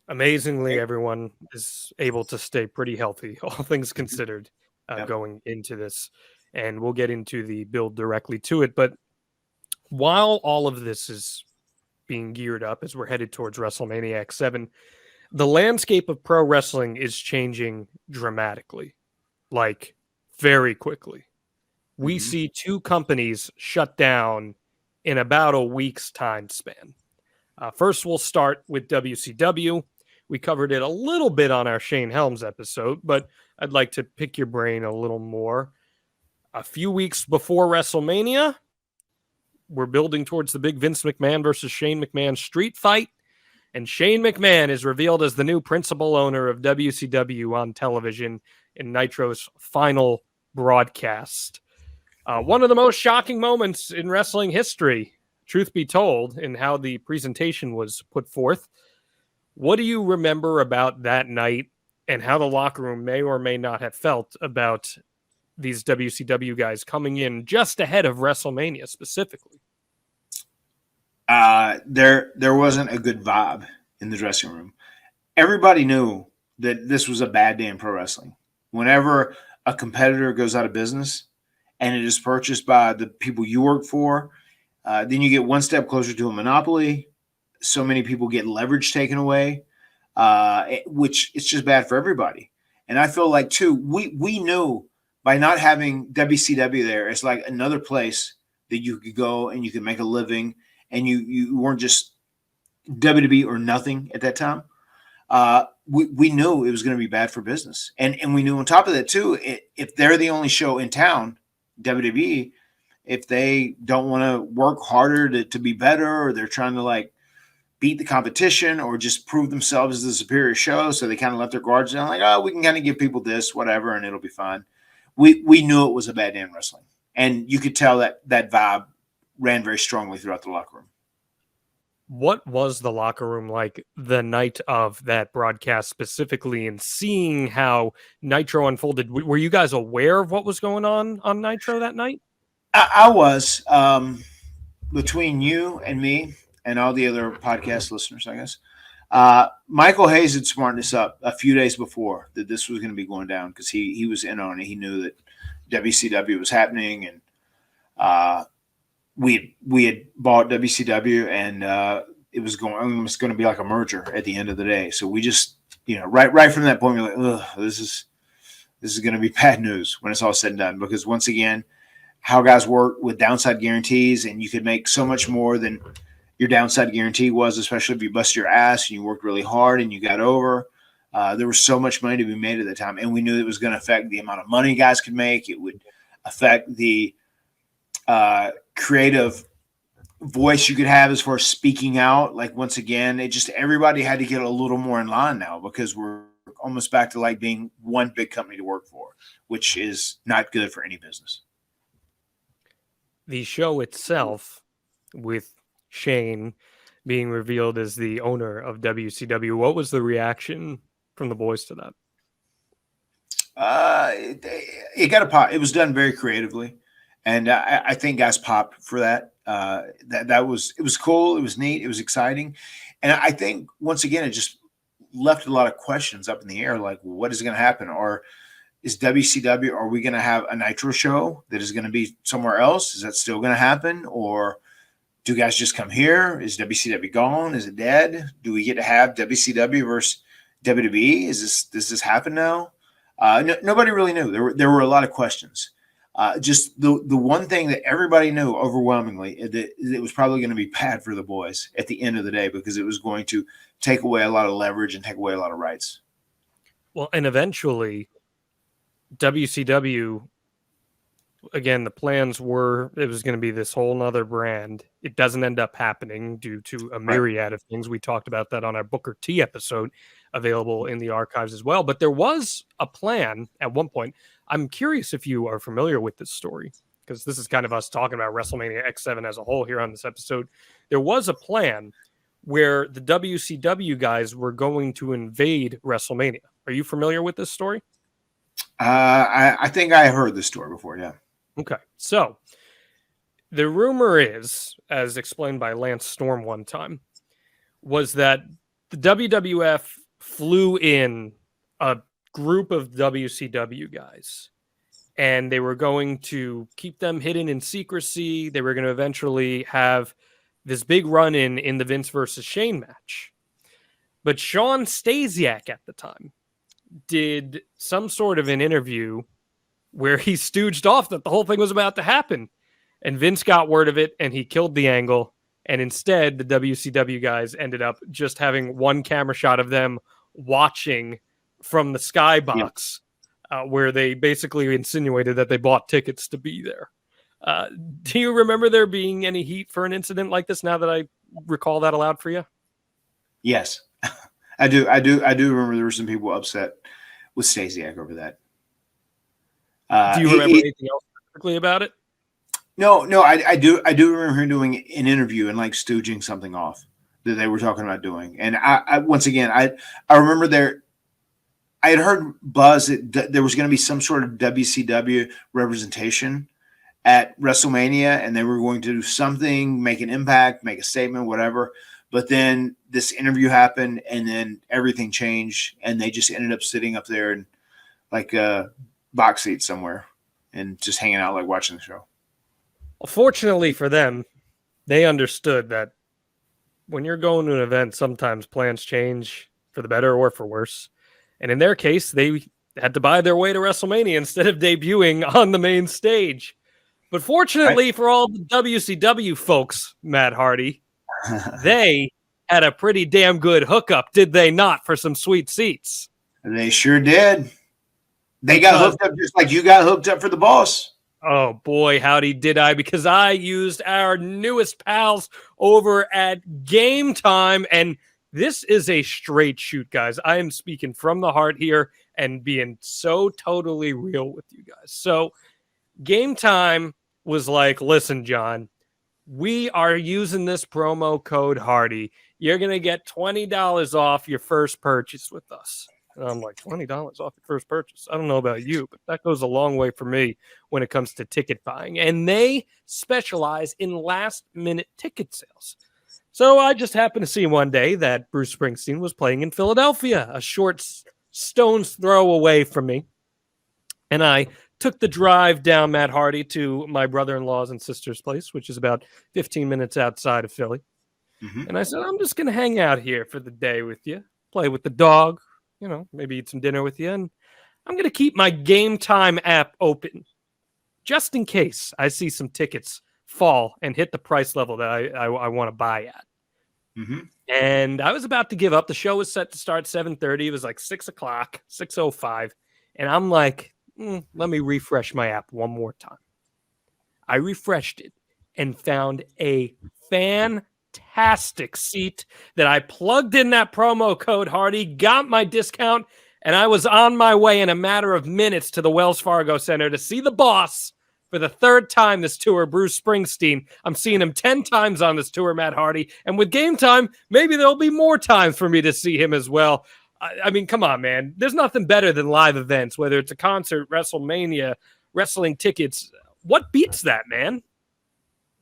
Amazingly, everyone is able to stay pretty healthy, all things considered, going into this. And we'll get into the build directly to it. But while all of this is being geared up as we're headed towards WrestleMania X-Seven, the landscape of pro wrestling is changing dramatically, like very quickly. We see two companies shut down in about a week's time span. First, we'll start with WCW. We covered it a little bit on our Shane Helms episode, but I'd like to pick your brain a little more. A few weeks before WrestleMania, we're building towards the big Vince McMahon versus Shane McMahon street fight, and Shane McMahon is revealed as the new principal owner of WCW on television in Nitro's final broadcast. One of the most shocking moments in wrestling history, truth be told, in how the presentation was put forth. What do you remember about that night and how the locker room may or may not have felt about these WCW guys coming in just ahead of WrestleMania specifically? There wasn't a good vibe in the dressing room. Everybody knew that this was a bad day in pro wrestling. Whenever a competitor goes out of business and it is purchased by the people you work for, then you get one step closer to a monopoly. So many people get leverage taken away, which it's just bad for everybody. And I feel like, too, we knew by not having WCW there, it's like another place that you could go and you could make a living, and you weren't just WWE or nothing at that time. We knew it was going to be bad for business. And we knew on top of that, too, if they're the only show in town, WWE, if they don't want to work harder to be better, or they're trying to like beat the competition or just prove themselves as the superior show, so they kind of let their guards down, like, oh, we can kind of give people this, whatever, and it'll be fine. We knew it was a bad day in wrestling. And you could tell that vibe ran very strongly throughout the locker room. What was the locker room like the night of that broadcast specifically, and seeing how Nitro unfolded? Were you guys aware of what was going on Nitro that night? I was. Between you and me and all the other podcast listeners, I guess, Michael Hayes had smartened us up a few days before that this was going to be going down, because he was in on it. He knew that WCW was happening, and we had bought WCW, and it was going to be like a merger at the end of the day. So we just, right from that point, we're like, ugh, this is going to be bad news when it's all said and done, because once again, how guys work with downside guarantees, and you could make so much more than your downside guarantee was, especially if you busted your ass and you worked really hard and you got over. There was so much money to be made at the time, and we knew it was going to affect the amount of money guys could make. It would affect the creative voice you could have as far as speaking out. Like, once again, everybody had to get a little more in line now, because we're almost back to like being one big company to work for, which is not good for any business. The show itself, with Shane being revealed as the owner of WCW, what was the reaction from the boys to that? It got a pop. It was done very creatively, and I think guys popped for that. It was cool. It was neat. It was exciting, and I think once again it just left a lot of questions up in the air. Like, what is going to happen? Or is WCW? Are we going to have a Nitro show that is going to be somewhere else? Is that still going to happen? Or do guys just come here? Is WCW gone? Is it dead? Do we get to have WCW versus WWE? Does this happen now? Nobody really knew. There were a lot of questions. Just the one thing that everybody knew overwhelmingly, that it was probably going to be bad for the boys at the end of the day, because it was going to take away a lot of leverage and take away a lot of rights. Well, and eventually WCW again, the plans were it was going to be this whole nother brand. It doesn't end up happening due to a myriad of things. We talked about that on our Booker T episode, available in the archives as well. But there was a plan at one point. I'm curious if you are familiar with this story, because this is kind of us talking about WrestleMania X-Seven as a whole here on this episode. There was a plan where the WCW guys were going to invade WrestleMania. Are you familiar with this story? I think I heard this story before. Yeah. Okay. So the rumor is, as explained by Lance Storm one time, was that the WWF flew in a group of WCW guys, and they were going to keep them hidden in secrecy. They were going to eventually have this big run-in in the Vince versus Shane match. But Sean Stasiak at the time did some sort of an interview where he stooged off that the whole thing was about to happen. And Vince got word of it, and he killed the angle. And instead, the WCW guys ended up just having one camera shot of them watching from the skybox, where they basically insinuated that they bought tickets to be there. Do you remember there being any heat for an incident like this now that I recall that aloud for you? Yes, I do. I do remember there were some people upset with Stasiak over that. Do you remember anything else specifically about it? No, I do remember him doing an interview and like stooging something off that they were talking about doing. And I once again, I remember I had heard buzz that there was going to be some sort of WCW representation at WrestleMania, and they were going to do something, make an impact, make a statement, whatever. But then this interview happened, and then everything changed, and they just ended up sitting up there in like a box seat somewhere and just hanging out, like watching the show. Well, fortunately for them, they understood that when you're going to an event, sometimes plans change for the better or for worse. And in their case, they had to buy their way to WrestleMania instead of debuting on the main stage. But fortunately for all the WCW folks, Matt Hardy, they had a pretty damn good hookup, did they not, for some sweet seats? They sure did. They got hooked up just like you got hooked up for the boss. Oh, boy, howdy did I, because I used our newest pals over at Game Time, and this is a straight shoot, guys. I am speaking from the heart here and being so totally real with you guys. So Game Time was like, listen, John, we are using this promo code Hardy. You're going to get $20 off your first purchase with us. And I'm like, $20 off your first purchase? I don't know about you, but that goes a long way for me when it comes to ticket buying. And they specialize in last-minute ticket sales. So I just happened to see one day that Bruce Springsteen was playing in Philadelphia, a short stone's throw away from me. And I took the drive down Matt Hardy to my brother-in-law's and sister's place, which is about 15 minutes outside of Philly. Mm-hmm. And I said, I'm just going to hang out here for the day with you, play with the dog, maybe eat some dinner with you. And I'm going to keep my Game Time app open just in case I see some tickets fall and hit the price level that I want to buy at. Mm-hmm. And I was about to give up. The show was set to start 7:30. It was like 6 o'clock, 6:05. And I'm like, let me refresh my app one more time. I refreshed it and found a fantastic seat that I plugged in that promo code Hardy, got my discount, and I was on my way in a matter of minutes to the Wells Fargo Center to see the boss for the third time this tour, Bruce Springsteen. I'm seeing him 10 times on this tour, Matt Hardy. And with Game Time, maybe there'll be more times for me to see him as well. I mean, come on, man. There's nothing better than live events, whether it's a concert, WrestleMania, wrestling tickets. What beats that, man?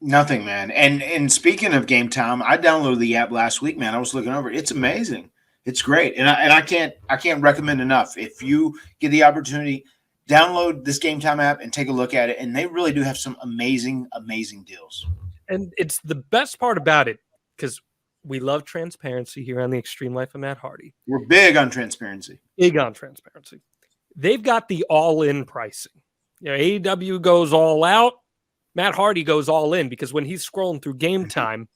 Nothing, man. And speaking of Game Time, I downloaded the app last week, man. I was looking over it. It's amazing. It's great. And I can't recommend enough. If you get the opportunity, download this Game Time app and take a look at it. And they really do have some amazing, amazing deals. And it's the best part about it, because we love transparency here on the Extreme Life of Matt Hardy. We're big on transparency. Big on transparency. They've got the all-in pricing. AEW goes all out. Matt Hardy goes all in, because when he's scrolling through Game Time,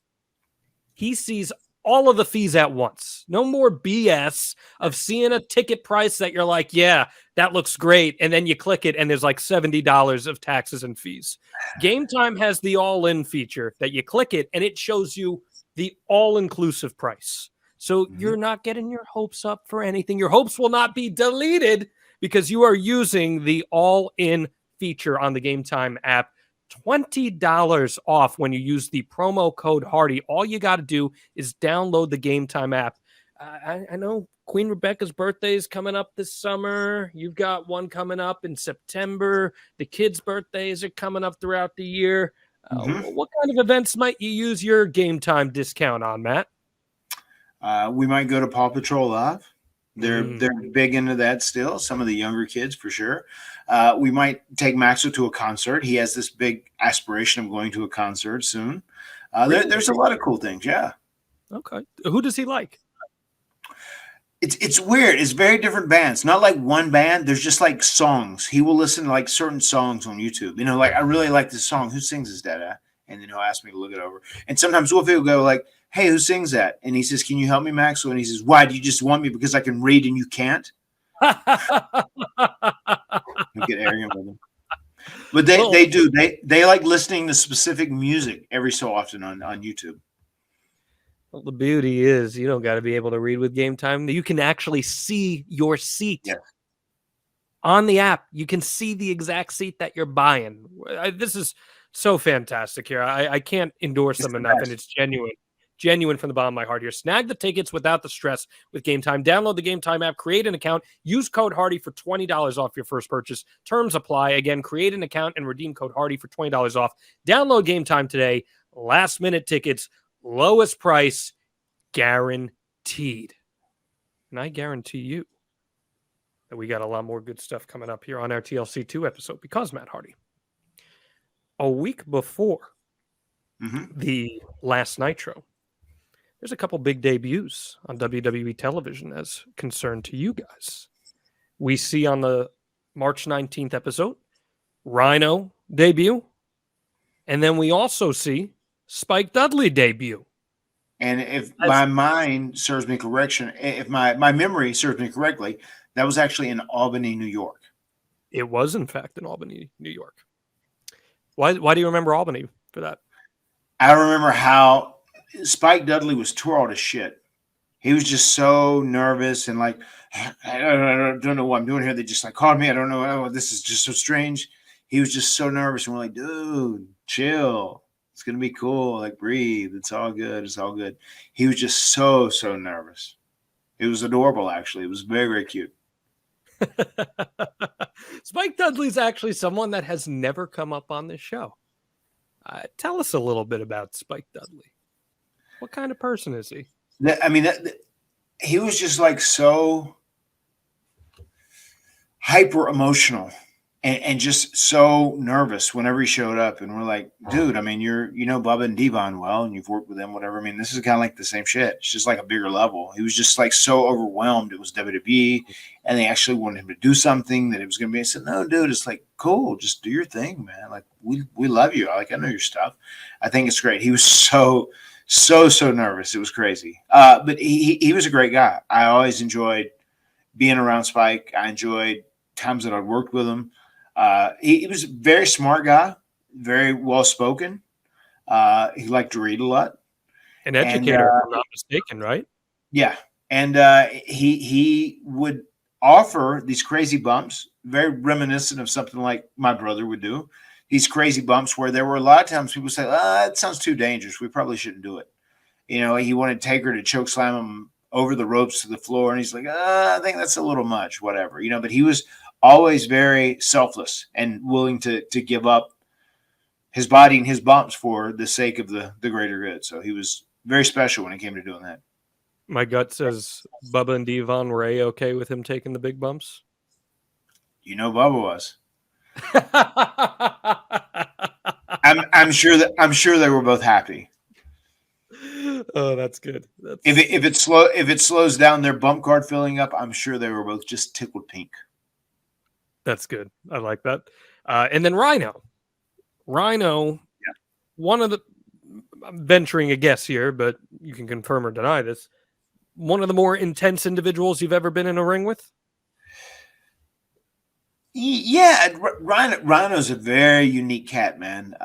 he sees all of the fees at once. No more BS of seeing a ticket price that you're like, yeah, that looks great. And then you click it and there's like $70 of taxes and fees. Game Time has the all-in feature that you click it and it shows you the all-inclusive price. So you're not getting your hopes up for anything. Your hopes will not be deleted because you are using the all-in feature on the Game Time app. $20 off when you use the promo code Hardy. All you got to do is download the Game Time app. I know Queen Rebecca's birthday is coming up this summer. You've got one coming up in September. The kids' birthdays are coming up throughout the year. What kind of events might you use your Game Time discount on, Matt? We might go to Paw Patrol Live. They're big into that still. Some of the younger kids for sure. We might take Maxwell to a concert. He has this big aspiration of going to a concert soon. There's a lot of cool things. Yeah. Okay. Who does he like? It's weird. It's very different bands. Not like one band. There's just like songs. He will listen to like certain songs on YouTube. You know, like I really like this song. Who sings this, Dada? And then he'll ask me to look it over. And sometimes Wolfie will go like, hey, who sings that? And he says, can you help me, Maxwell? And he says, why? Do you just want me because I can read and you can't? Don't get arrogant with them. But they do. They like listening to specific music every so often on YouTube. Well, the beauty is you don't got to be able to read with Game Time. You can actually see your seat on the app. You can see the exact seat that you're buying. This is so fantastic here. I can't endorse them enough, and it's genuine from the bottom of my heart here. Snag the tickets without the stress with Game Time. Download the Game Time app, create an account, use code Hardy for $20 off your first purchase. Terms apply. Again, create an account and redeem code Hardy for $20 off. Download Game Time today. Last minute tickets, lowest price, guaranteed. And I guarantee you that we got a lot more good stuff coming up here on our TLC 2 episode because, Matt Hardy, a week before the last Nitro, there's a couple big debuts on WWE television as concerned to you guys. We see on the March 19th episode, Rhino debut. And then we also see Spike Dudley debut. And if my mind serves me correction, if my memory serves me correctly, that was actually in Albany, New York. It was, in fact, in Albany, New York. Why do you remember Albany for that? I remember how Spike Dudley was tore all to shit. He was just so nervous and like, I don't know what I'm doing here. They just like called me. I don't know. Oh, this is just so strange. He was just so nervous. And we're like, dude, chill. It's going to be cool. Like, breathe. It's all good. It's all good. He was just so nervous. It was adorable, actually. It was very, very cute. Spike Dudley's actually someone that has never come up on this show. Tell us a little bit about Spike Dudley. What kind of person is he? He was just like so hyper emotional and just so nervous whenever he showed up. And we're like, dude, I mean, you know Bubba and Devon well, and you've worked with them, whatever. I mean, this is kind of like the same shit. It's just like a bigger level. He was just like so overwhelmed. It was WWE, and they actually wanted him to do something that it was going to be. I said, no, dude, it's like, cool. Just do your thing, man. Like, we love you. Like, I know your stuff. I think it's great. He was so nervous. It was crazy. But he was a great guy. I always enjoyed being around Spike. I enjoyed times that I'd worked with him. He was a very smart guy, very well-spoken. He liked to read a lot. An educator, if I'm not mistaken, right? Yeah. And he would offer these crazy bumps, very reminiscent of something like my brother would do. These crazy bumps where there were a lot of times people say, it sounds too dangerous. We probably shouldn't do it. You know, he wanted Taker to choke slam him over the ropes to the floor. And he's like, I think that's a little much, whatever, you know, but he was always very selfless and willing to give up his body and his bumps for the sake of the greater good. So he was very special when it came to doing that. My gut says Bubba and Devon were okay with him taking the big bumps. You know, Bubba was. I'm sure they were both happy. Oh, that's good. If it slows down their bump card filling up, I'm sure they were both just tickled pink. That's good. I like that. And then Rhino, one of the I'm venturing a guess here, but you can confirm or deny this. One of the more intense individuals you've ever been in a ring with? Yeah, Rhino's a very unique cat, man.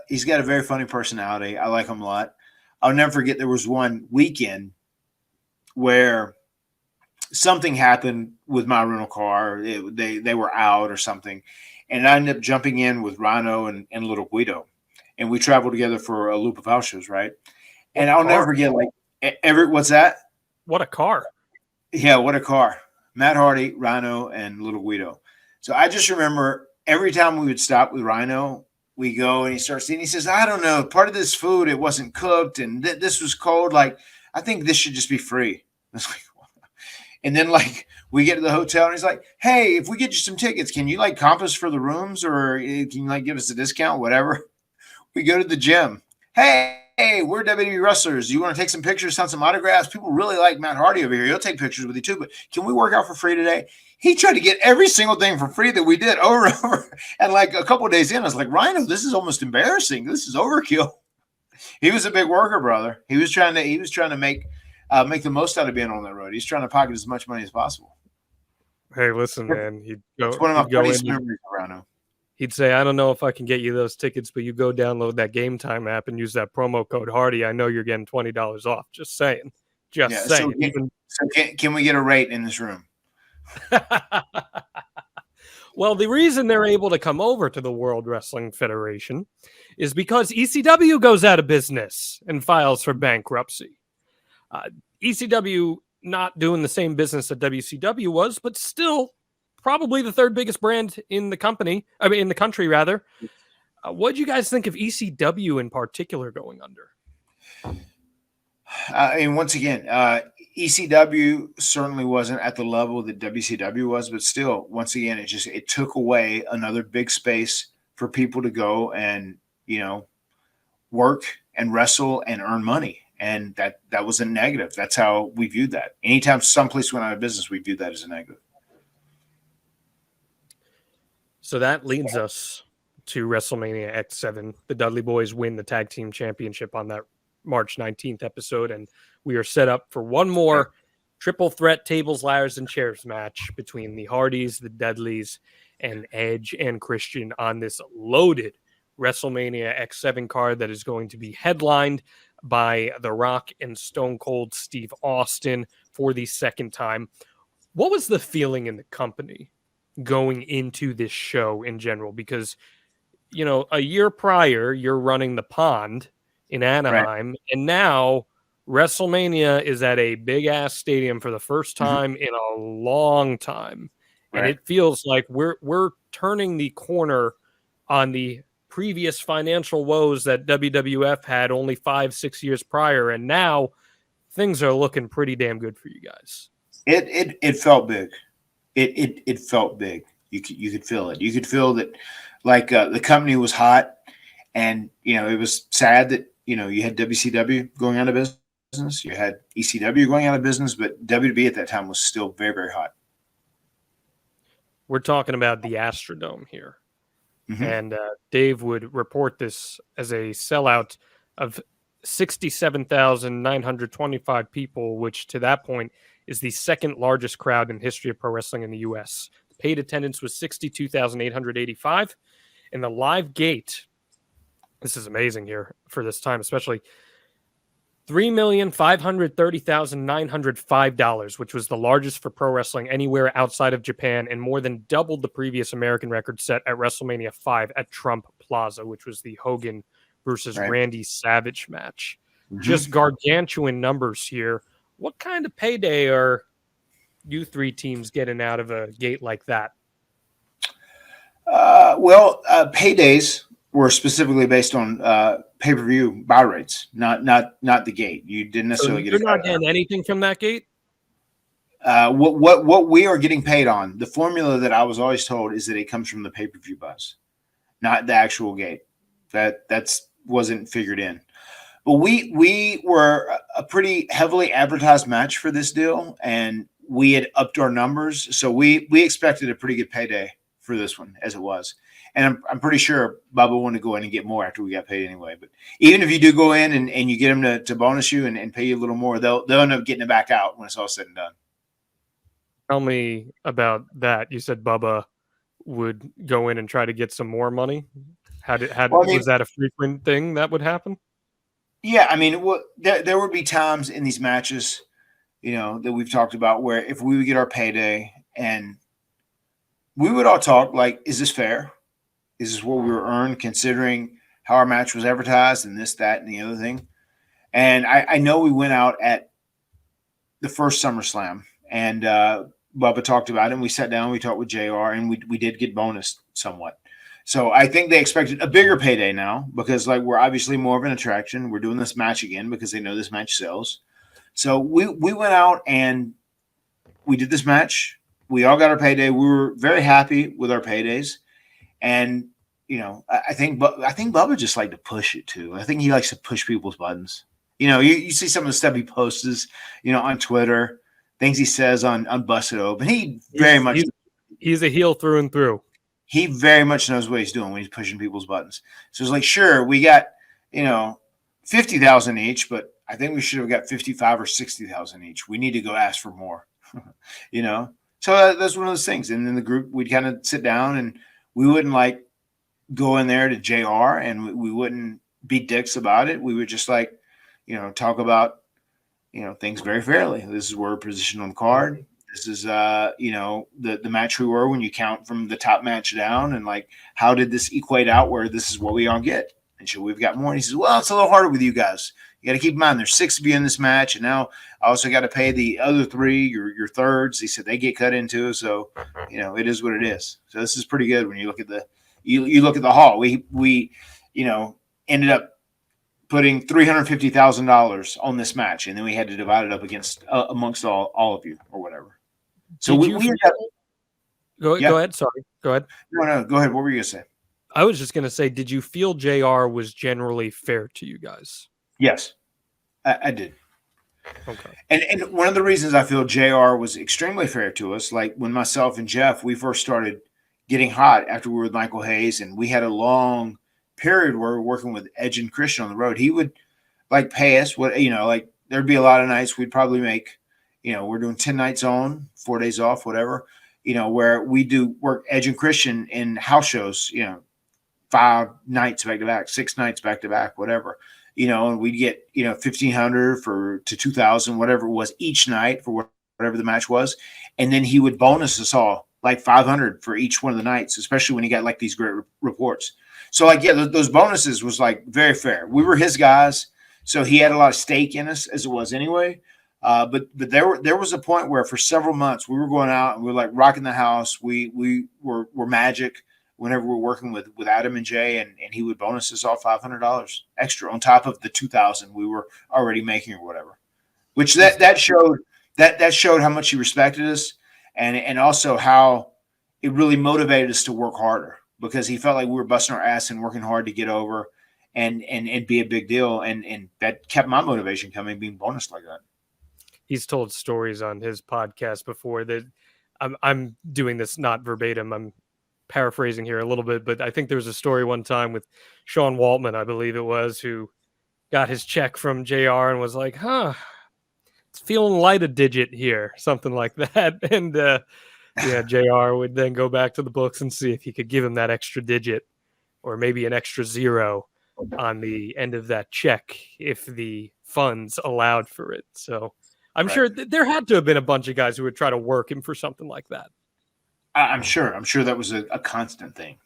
He's got a very funny personality. I like him a lot. I'll never forget there was one weekend where something happened with my rental car. They were out or something, and I ended up jumping in with Rhino and Little Guido, and we traveled together for a loop of house shows, right? And I'll never forget, like, what's that? What a car. Yeah, what a car. Matt Hardy, Rhino, and Little Guido. So I just remember every time we would stop with Rhino, we go and he starts eating. He says, I don't know, part of this food, it wasn't cooked and this was cold. Like, I think this should just be free. And then, like, we get to the hotel and he's like, hey, if we get you some tickets, can you, like, comp us for the rooms, or can you, like, give us a discount, whatever? We go to the gym. Hey, we're WWE wrestlers. You want to take some pictures, sign some autographs? People really like Matt Hardy over here. He'll take pictures with you too, but can we work out for free today? He tried to get every single thing for free that we did over and over. And like a couple of days in, I was like, Rhino, this is almost embarrassing. This is overkill. He was a big worker, brother. He was trying to make the most out of being on that road. He's trying to pocket as much money as possible. Hey, listen, man. It's one of my funniest memories of Rhino. He'd say, I don't know if I can get you those tickets, but you go download that Game Time app and use that promo code Hardy. I know you're getting $20 off. Just saying. Just saying. So can we get a rate in this room? Well, the reason they're able to come over to the World Wrestling Federation is because ECW goes out of business and files for bankruptcy. ECW not doing the same business that WCW was, but still probably the third biggest brand in the company. I mean, in the country, rather. What do you guys think of ECW in particular going under? And once again, ECW certainly wasn't at the level that WCW was, but still, once again, it took away another big space for people to go and, work and wrestle and earn money. And that was a negative. That's how we viewed that. Anytime someplace went out of business, we viewed that as a negative. So that leads us to WrestleMania X-Seven. The Dudley Boys win the tag team championship on that March 19th episode, and we are set up for one more triple threat tables, ladders, and chairs match between the Hardys, the Dudleys, and Edge and Christian on this loaded WrestleMania X-Seven card that is going to be headlined by The Rock and Stone Cold Steve Austin for the second time. What was the feeling in the company going into this show in general? Because, a year prior, you're running the Pond in Anaheim, right, and now WrestleMania is at a big-ass stadium for the first time in a long time. Right. And it feels like we're turning the corner on the previous financial woes that WWF had only 5-6 years prior, and now things are looking pretty damn good for you guys. It felt big. It felt big. You could feel it. You could feel that, like, the company was hot, and it was sad that you had WCW going out of business, you had ECW going out of business, but WWE at that time was still very, very hot. We're talking about the Astrodome here, and Dave would report this as a sellout of 67,925 people, which to that point is the second largest crowd in history of pro wrestling in the U.S. Paid attendance was 62,885. And the live gate, this is amazing here for this time, especially $3,530,905, which was the largest for pro wrestling anywhere outside of Japan and more than doubled the previous American record set at WrestleMania 5 at Trump Plaza, which was the Hogan versus Randy Savage match. Just gargantuan numbers here. What kind of payday are you three teams getting out of a gate like that? Paydays were specifically based on pay-per-view buy rates, not the gate. You didn't necessarily You're not getting anything from that gate? What we are getting paid on, the formula that I was always told is that it comes from the pay-per-view buzz, not the actual gate. That's wasn't figured in. But we were a pretty heavily advertised match for this deal, and we had upped our numbers. So we expected a pretty good payday for this one, as it was. And I'm pretty sure Bubba wanted to go in and get more after we got paid anyway. But even if you do go in and you get them to bonus you and pay you a little more, they'll end up getting it back out when it's all said and done. Tell me about that. You said Bubba would go in and try to get some more money. Was that a frequent thing that would happen? Yeah, I mean, there would be times in these matches, that we've talked about where if we would get our payday and we would all talk like, is this fair? Is this what we were earned considering how our match was advertised and this, that, and the other thing? And I know we went out at the first SummerSlam and Bubba talked about it and we sat down, we talked with JR and we did get bonused somewhat. So I think they expected a bigger payday now because we're obviously more of an attraction. We're doing this match again because they know this match sells. So we went out and we did this match. We all got our payday. We were very happy with our paydays. And, I think Bubba just liked to push it too. I think he likes to push people's buttons. You see some of the stuff he posts, on Twitter, things he says on Busted Open. He's a heel through and through. He very much knows what he's doing when he's pushing people's buttons. So it's like, sure, we got, 50,000 each, but I think we should have got 55 or 60,000 each. We need to go ask for more, So that's one of those things. And then the group, we'd kind of sit down and we wouldn't go in there to JR and we wouldn't be dicks about it. We would just talk about, things very fairly. This is where we're positioned on the card. This is, the match we were when you count from the top match down and how did this equate out where this is what we all get? And so we've got more. And he says, well, it's a little harder with you guys. You got to keep in mind there's 6 of you in this match. And now I also got to pay the other 3, your thirds. He said they get cut into. So, it is what it is. So this is pretty good when you look at you look at the haul. We ended up putting $350,000 on this match. And then we had to divide it up amongst all of you or whatever. So we ended up, Go ahead. Sorry. Go ahead. No, go ahead. What were you going to say? I was just going to say, did you feel JR was generally fair to you guys? Yes, I did. Okay. And one of the reasons I feel JR was extremely fair to us, when myself and Jeff, we first started getting hot after we were with Michael Hayes, and we had a long period where we were working with Edge and Christian on the road. He would pay us there'd be a lot of nights we'd probably make, we're doing 10 nights on, 4 days off, whatever, where we do work Edge and Christian in house shows, 5 nights back to back, 6 nights back to back, whatever, and we'd get, 1,500 to 2,000, whatever it was each night for whatever the match was. And then he would bonus us all 500 for each one of the nights, especially when he got these great reports. So those bonuses was very fair. We were his guys. So he had a lot of stake in us as it was anyway. But there was a point where for several months we were going out and we were rocking the house. We were magic whenever we were working with Adam and Jay, and he would bonus us all $500 extra on top of the 2,000 we were already making or whatever. Which that showed how much he respected us, and also how it really motivated us to work harder because he felt like we were busting our ass and working hard to get over and be a big deal, and that kept my motivation coming, being bonused like that. He's told stories on his podcast before that I'm doing this not verbatim. I'm paraphrasing here a little bit, but I think there was a story one time with Sean Waltman, I believe it was, who got his check from JR and was like, it's feeling light a digit here, something like that. And JR would then go back to the books and see if he could give him that extra digit or maybe an extra 0 on the end of that check if the funds allowed for it. So I'm sure there had to have been a bunch of guys who would try to work him for something like that. I'm sure that was a constant thing,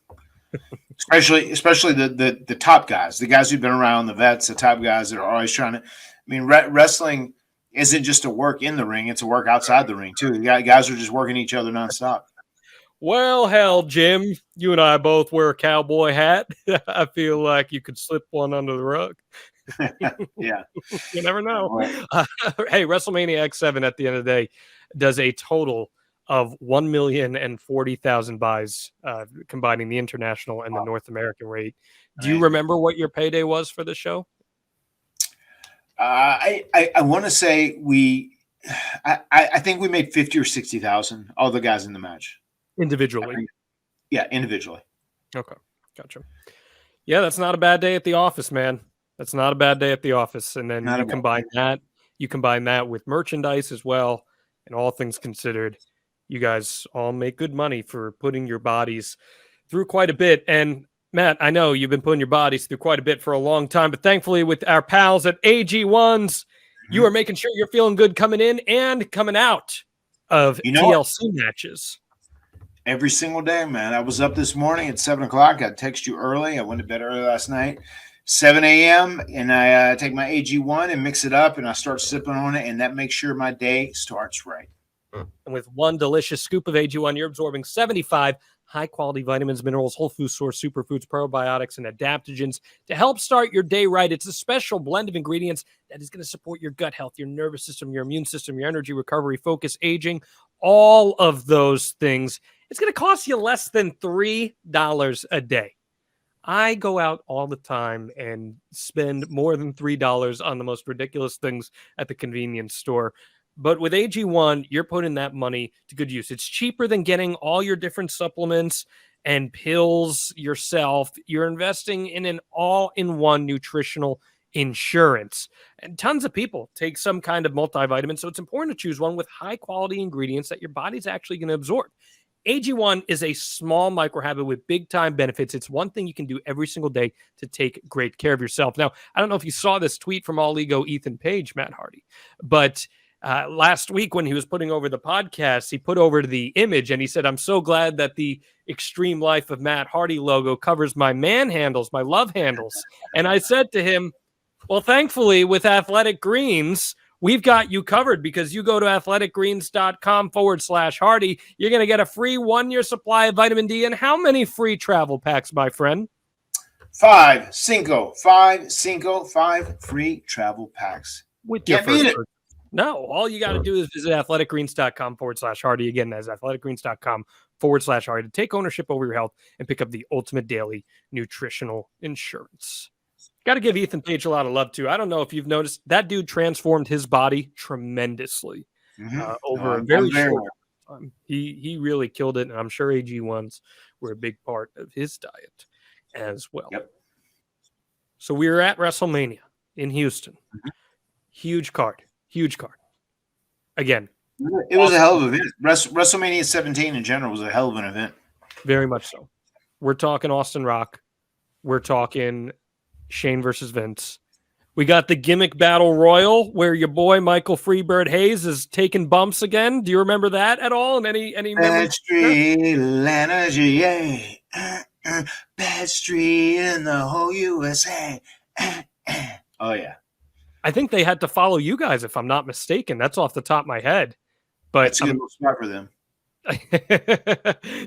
especially the top guys, the guys who've been around, the vets, the top guys that are always trying to. I mean, wrestling isn't just a work in the ring; it's a work outside the ring too. Guys are just working each other nonstop. Well, hell, Jim, you and I both wear a cowboy hat. I feel like you could slip one under the rug. Yeah, you never know. Hey, WrestleMania X-Seven at the end of the day does a total of 1,040,000 buys, combining the international and the North American rate. Do you remember what your payday was for the show? I want to say I think we made 50 or 60,000, all the guys in the match. Individually. Yeah, individually. Okay, gotcha. Yeah, that's not a bad day at the office, man. That's not a bad day at the office. And then Not you at all. combine that with merchandise as well. And all things considered, you guys all make good money for putting your bodies through quite a bit. And Matt, I know you've been putting your bodies through quite a bit for a long time, but thankfully with our pals at AG1s, you are making sure you're feeling good coming in and coming out of TLC matches. Every single day, man. I was up this morning at 7 o'clock. I texted you early. I went to bed early last night, 7 a.m., and I take my AG1 and mix it up, and I start sipping on it, and that makes sure my day starts right. And with one delicious scoop of AG1, you're absorbing 75 high-quality vitamins, minerals, whole food source, superfoods, probiotics, and adaptogens to help start your day right. It's a special blend of ingredients that is going to support your gut health, your nervous system, your immune system, your energy, recovery, focus, aging, all of those things. It's going to cost you less than $3 a day. I go out all the time and spend more than $3 on the most ridiculous things at the convenience store. But with AG1, you're putting that money to good use. It's cheaper than getting all your different supplements and pills yourself. You're investing in an all-in-one nutritional insurance. And tons of people take some kind of multivitamin, so it's important to choose one with high-quality ingredients that your body's actually going to absorb. AG1 is a small micro habit with big time benefits. It's one thing you can do every single day to take great care of yourself. Now, I don't know if you saw this tweet from All Ego Ethan Page, Matt Hardy, but last week when he was putting over the podcast, he put over the image and he said, "I'm so glad that the Extreme Life of Matt Hardy logo covers my man handles, my love handles." And I said to him, well, thankfully with Athletic Greens, we've got you covered, because you go to athleticgreens.com/Hardy. You're going to get a free 1-year supply of vitamin D. And how many free travel packs, my friend? 5 free travel packs. With your first purchase. No, all you got to do is visit athleticgreens.com/Hardy. Again, that's athleticgreens.com/Hardy to take ownership over your health and pick up the ultimate daily nutritional insurance. Got to give Ethan Page a lot of love, too. I don't know if you've noticed, that dude transformed his body tremendously over a very short time. He really killed it, and I'm sure AG1s were a big part of his diet as well. Yep. So we were at WrestleMania in Houston. Huge card. Again. It was a hell of an event. WrestleMania 17 in general was a hell of an event. Very much so. We're talking Austin Rock. We're talking Shane versus Vince. We got the gimmick battle royal where your boy Michael Freebird Hayes is taking bumps again. Do you remember that at all? And any Bad Street energy, yeah. Bad Street in the whole USA. Oh yeah. I think they had to follow you guys, if I'm not mistaken. That's off the top of my head. But it's a good spot for them.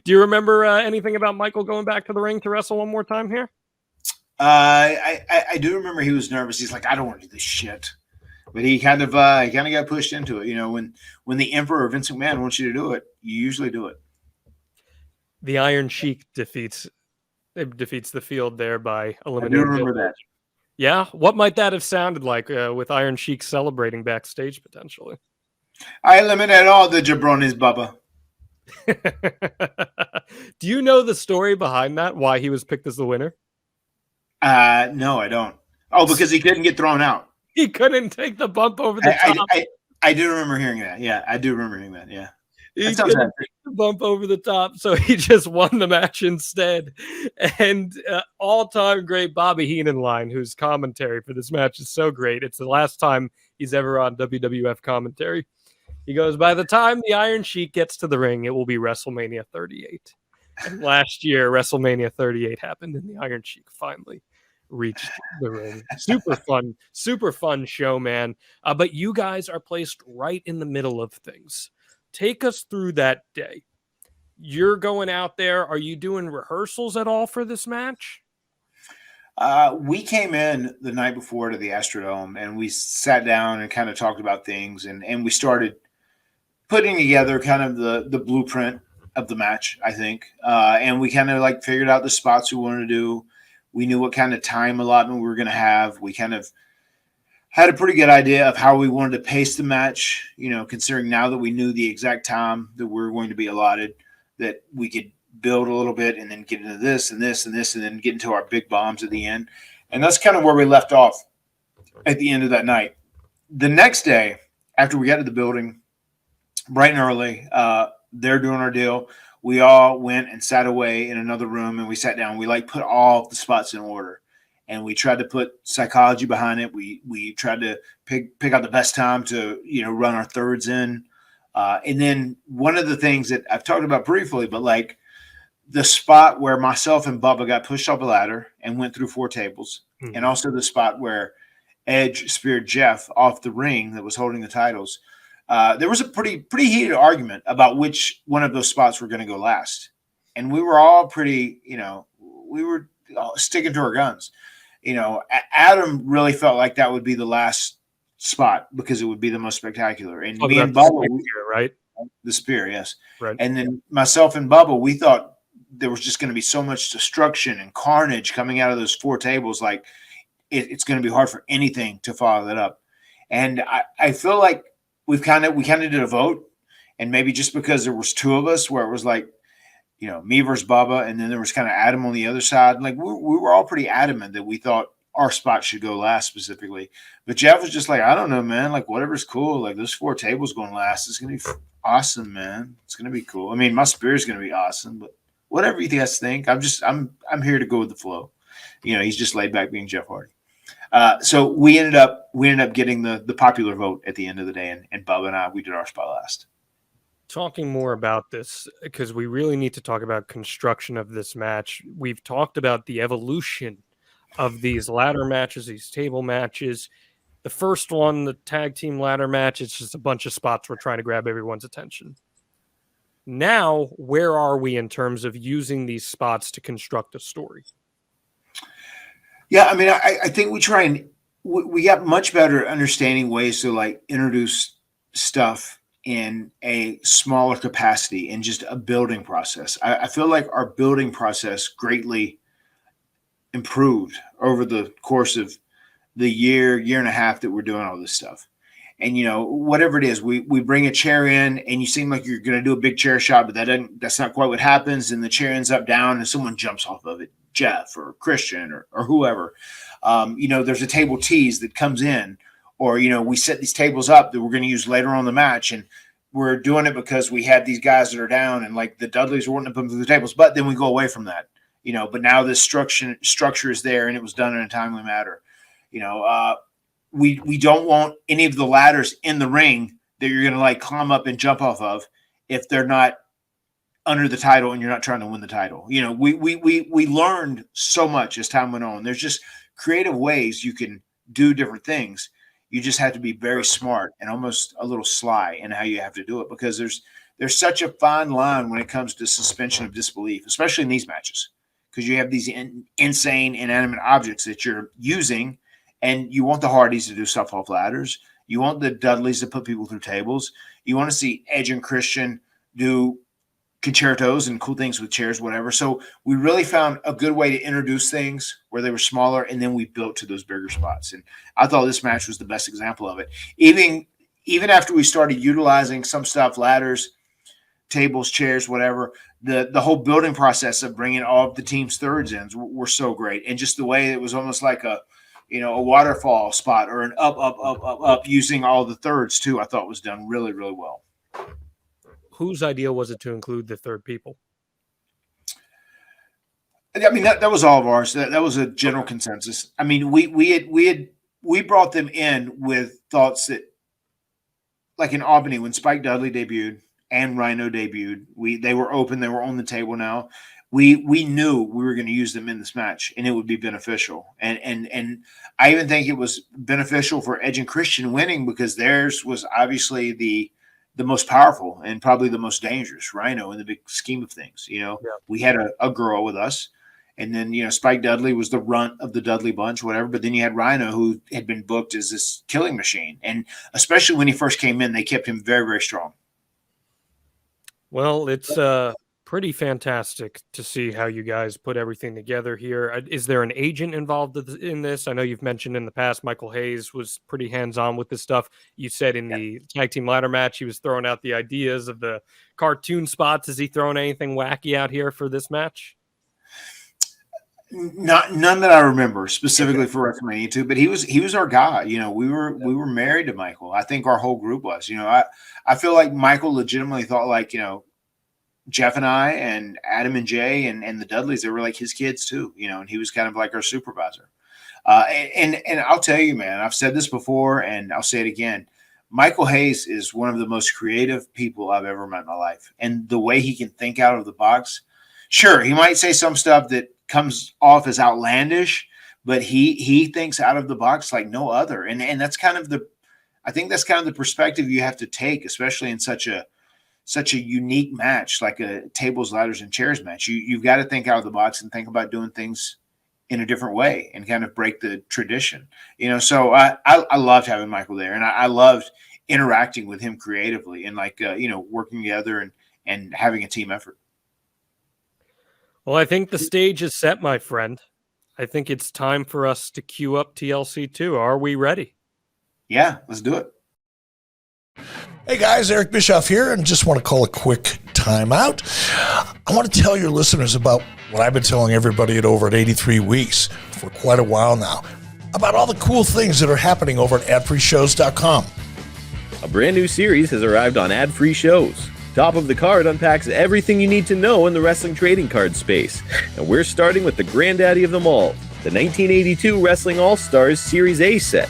Do you remember anything about Michael going back to the ring to wrestle one more time here? I do remember he was nervous. He's like, I don't want to do this shit. But he kind of got pushed into it. You know, when the Emperor Vince McMahon wants you to do it, you usually do it. The Iron Sheik defeats the Field there by eliminating. I do remember that. Yeah, what might that have sounded like with Iron Sheik celebrating backstage potentially? I eliminated all the jabronis, Bubba. Do you know the story behind that? Why he was picked as the winner? No, I don't. Oh, because he couldn't get thrown out. He couldn't take the bump over the top. I do remember hearing that. Yeah, I do remember hearing that. Yeah. He couldn't take the bump over the top, so he just won the match instead. And all-time great Bobby Heenan line, whose commentary for this match is so great. It's the last time he's ever on WWF commentary. He goes, by the time the Iron Sheik gets to the ring, it will be WrestleMania 38. And last year, WrestleMania 38 happened, and the Iron Sheik finally reached the ring. Super fun show, man. But you guys are placed right in the middle of things. Take us through that day. You're going out there. Are you doing rehearsals at all for this match? We came in the night before to the Astrodome, and we sat down and kind of talked about things, and we started putting together kind of the blueprint of the match, I think. And we kind of like figured out the spots we wanted to do. We knew what kind of time allotment we were going to have. We kind of had a pretty good idea of how we wanted to pace the match, you know, considering now that we knew the exact time that we were going to be allotted, that we could build a little bit and then get into this and this and this and then get into our big bombs at the end. And that's kind of where we left off at the end of that night. The next day, after we got to the building, bright and early, they're doing our deal. We all went and sat away in another room, and we sat down. We put all the spots in order, and we tried to put psychology behind it. We tried to pick out the best time to run our thirds in, and then one of the things that I've talked about briefly, but the spot where myself and Bubba got pushed off a ladder and went through 4 tables, and also the spot where Edge speared Jeff off the ring that was holding the titles. There was a pretty heated argument about which one of those spots were going to go last. And we were all pretty, we were sticking to our guns. Adam really felt like that would be the last spot because it would be the most spectacular. And me and Bubba, right? The spear, yes. Right. And then myself and Bubba, we thought there was just going to be so much destruction and carnage coming out of those 4 tables. It's going to be hard for anything to follow that up. And I feel like we kind of did a vote, and maybe just because there was 2 of us where it was me versus Bubba, and then there was kind of Adam on the other side. We were all pretty adamant that we thought our spot should go last specifically. But Jeff was just I don't know, man, whatever's cool. Those 4 tables going last is going to be awesome, man. It's going to be cool. I mean, my spear is going to be awesome, but whatever you guys think, I'm here to go with the flow. He's just laid back being Jeff Hardy. So we ended up getting the popular vote at the end of the day, and Bubba and I, we did our spot last. Talking more about this, because we really need to talk about construction of this match. We've talked about the evolution of these ladder matches, these table matches. The first one, the tag team ladder match, it's just a bunch of spots we're trying to grab everyone's attention. Now, where are we in terms of using these spots to construct a story? Yeah, I mean, I think we got much better understanding ways to introduce stuff in a smaller capacity and just a building process. I feel like our building process greatly improved over the course of the year and a half that we're doing all this stuff. And, whatever it is, we bring a chair in and you seem like you're going to do a big chair shot, but that's not quite what happens. And the chair ends up down and someone jumps off of it, Jeff or Christian or whoever. There's a table tease that comes in, or, we set these tables up that we're going to use later on in the match. And we're doing it because we had these guys that are down and the Dudleys are wanting to put them through the tables, but then we go away from that, but now this structure is there and it was done in a timely manner. We don't want any of the ladders in the ring that you're going to climb up and jump off of if they're not under the title and you're not trying to win the title. We learned so much as time went on. There's just creative ways you can do different things. You just have to be very smart and almost a little sly in how you have to do it, because there's such a fine line when it comes to suspension of disbelief, especially in these matches, because you have these insane inanimate objects that you're using. And you want the Hardys to do stuff off ladders. You want the Dudleys to put people through tables. You want to see Edge and Christian do concertos and cool things with chairs, whatever. So we really found a good way to introduce things where they were smaller, and then we built to those bigger spots. And I thought this match was the best example of it. Even after we started utilizing some stuff, ladders, tables, chairs, whatever, the whole building process of bringing all of the team's thirds in were so great. And just the way it was almost like a waterfall spot or an up, using all the thirds too, I thought was done really, really well. Whose idea was it to include the third people? I mean, that was all of ours. That was a general consensus. I mean, we brought them in with thoughts that, in Albany, when Spike Dudley debuted and Rhino debuted, they were open, they were on the table now. We knew we were going to use them in this match and it would be beneficial. And I even think it was beneficial for Edge and Christian winning, because theirs was obviously the most powerful and probably the most dangerous, Rhino, in the big scheme of things. We had a girl with us, and then, Spike Dudley was the runt of the Dudley bunch, whatever. But then you had Rhino, who had been booked as this killing machine. And especially when he first came in, they kept him very, very strong. Well, it's pretty fantastic to see how you guys put everything together here. Is there an agent involved in this? I know you've mentioned in the past Michael Hayes was pretty hands-on with this stuff. You said in the tag team ladder match he was throwing out the ideas of the cartoon spots. Is he throwing anything wacky out here for this match? None that I remember specifically for WrestleMania 2, but he was our guy. You know, we were married to Michael. I think our whole group was. You know, I feel like Michael legitimately thought, like, you know, Jeff and I and Adam and Jay and the Dudleys, they were like his kids too, you know, and he was kind of like our supervisor. And I'll tell you, man, I've said this before and I'll say it again. Michael Hayes is one of the most creative people I've ever met in my life. And the way he can think out of the box, sure, he might say some stuff that comes off as outlandish, but he thinks out of the box like no other. And that's kind of I think that's kind of the perspective you have to take, especially in such a unique match, like a tables, ladders, and chairs match. You've got to think out of the box and think about doing things in a different way and kind of break the tradition, you know? So I loved having Michael there, and I loved interacting with him creatively and like, you know, working together and having a team effort. Well, I think the stage is set, my friend. I think it's time for us to queue up TLC 2. Are we ready? Yeah, let's do it. Hey guys, Eric Bischoff here, and just want to call a quick timeout. I want to tell your listeners about what I've been telling everybody at over at 83 Weeks for quite a while now, about all the cool things that are happening over at adfreeshows.com. A brand new series has arrived on Ad Free Shows. Top of the Card unpacks everything you need to know in the wrestling trading card space. And we're starting with the granddaddy of them all, the 1982 Wrestling All-Stars Series A set.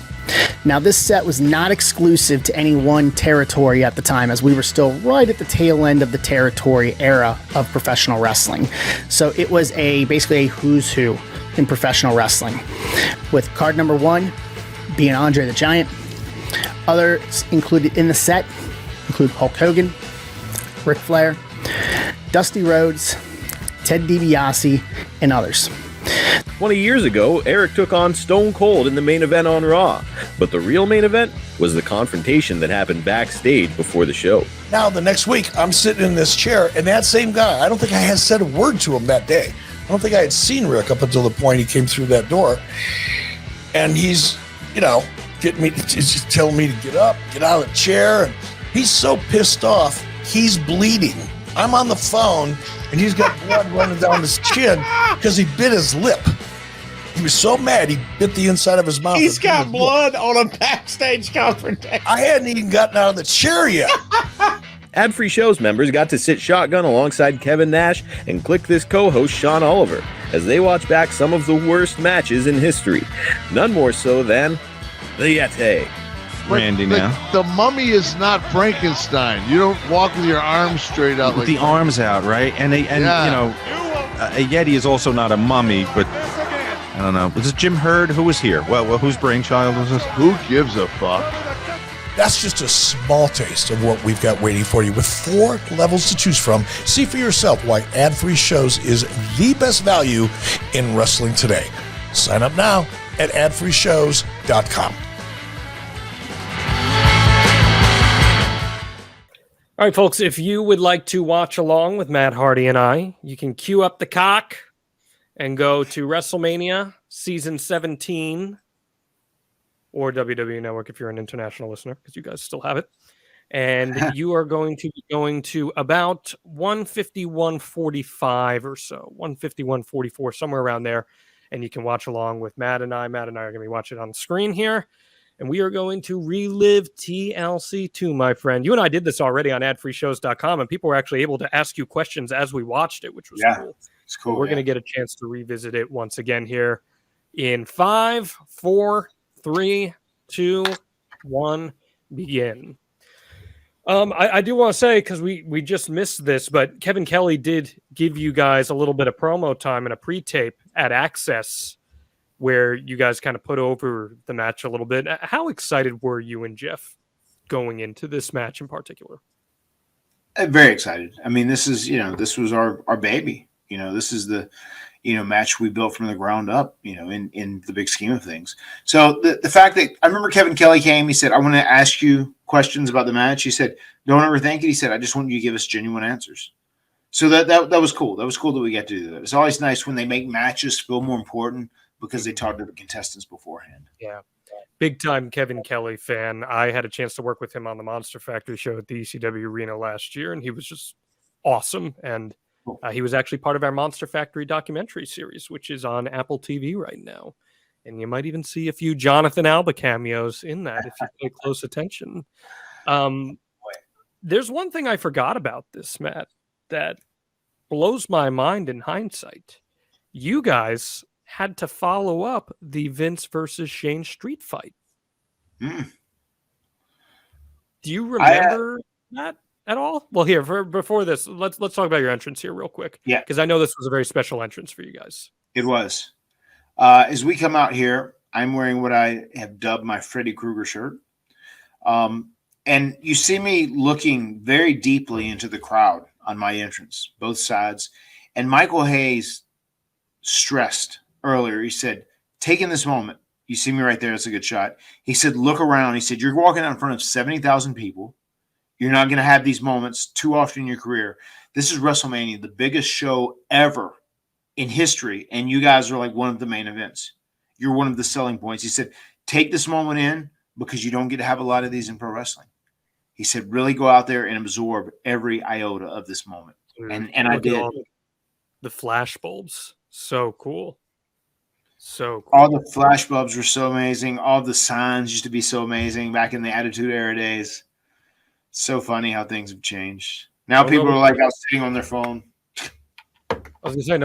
Now, this set was not exclusive to any one territory at the time, as we were still right at the tail end of the territory era of professional wrestling. So it was basically a who's who in professional wrestling, with card number 1 being Andre the Giant. Others included in the set include Hulk Hogan, Ric Flair, Dusty Rhodes, Ted DiBiase, and others. 20 years ago, Eric took on Stone Cold in the main event on Raw, but the real main event was the confrontation that happened backstage before the show. Now, the next week, I'm sitting in this chair, and that same guy, I don't think I had said a word to him that day. I don't think I had seen Rick up until the point he came through that door. And he's, you know, just telling me to get up, get out of the chair. And he's so pissed off, he's bleeding. I'm on the phone, and he's got blood running down his chin because he bit his lip. He was so mad, he bit the inside of his mouth. He's got blood on a backstage confrontation. I hadn't even gotten out of the chair yet. Ad Free Shows members got to sit shotgun alongside Kevin Nash and Click This co-host Sean Oliver as they watch back some of the worst matches in history. None more so than the Yeti. Randy, now the mummy is not Frankenstein. You don't walk with your arms straight out with the arms out, right? And you know, a Yeti is also not a mummy, but I don't know. Was it Jim Hurd who was here? Well, whose brainchild was this? Who gives a fuck? That's just a small taste of what we've got waiting for you with 4 levels to choose from. See for yourself why Ad Free Shows is the best value in wrestling today. Sign up now at adfreeshows.com. All right, folks, if you would like to watch along with Matt Hardy and I, you can cue up the cock and go to WrestleMania Season 17 or WWE Network if you're an international listener, because you guys still have it. And you are going to be going to about 151.45 or so, 151.44, somewhere around there. And you can watch along with Matt and I. Matt and I are going to be watching it on the screen here. And we are going to relive TLC 2, my friend. You and I did this already on adfreeshows.com, and people were actually able to ask you questions as we watched it, which was cool. It's cool. We're going to get a chance to revisit it once again here in 5, 4, 3, 2, 1, begin. I do want to say, because we just missed this, but Kevin Kelly did give you guys a little bit of promo time and a pre-tape at Access, where you guys kind of put over the match a little bit. How excited were you and Jeff going into this match in particular? I'm very excited. I mean, this was our baby. You know, this is the, match we built from the ground up, in the big scheme of things. So the fact that I remember Kevin Kelly came, he said, I want to ask you questions about the match. He said, don't overthink it. He said, I just want you to give us genuine answers. So that was cool. That was cool that we got to do that. It's always nice when they make matches feel more important because they talked to the contestants beforehand. Yeah. Big time Kevin Kelly fan. I had a chance to work with him on the Monster Factory show at the ECW Arena last year, and he was just awesome. And he was actually part of our Monster Factory documentary series, which is on Apple TV right now. And you might even see a few Jonathan Alba cameos in that if you pay close attention. There's one thing I forgot about this, Matt, that blows my mind in hindsight. You guys had to follow up the Vince versus Shane street fight. Do you remember that at all? Well, here, before this, let's talk about your entrance here real quick. Yeah. Because I know this was a very special entrance for you guys. It was. As we come out here, I'm wearing what I have dubbed my Freddy Krueger shirt. And you see me looking very deeply into the crowd on my entrance, both sides. And Michael Hayes stressed earlier. He said, taking this moment, you see me right there. It's a good shot. He said, look around. He said, you're walking out in front of 70,000 people. You're not going to have these moments too often in your career. This is WrestleMania, the biggest show ever in history. And you guys are like one of the main events. You're one of the selling points. He said, take this moment in because you don't get to have a lot of these in pro wrestling. He said, really go out there and absorb every iota of this moment. And I did. The flash bulbs. So cool. So cool. All the flash bulbs were so amazing. All the signs used to be so amazing back in the Attitude Era days. So funny how things have changed. Now people are like out sitting on their phone. I was gonna say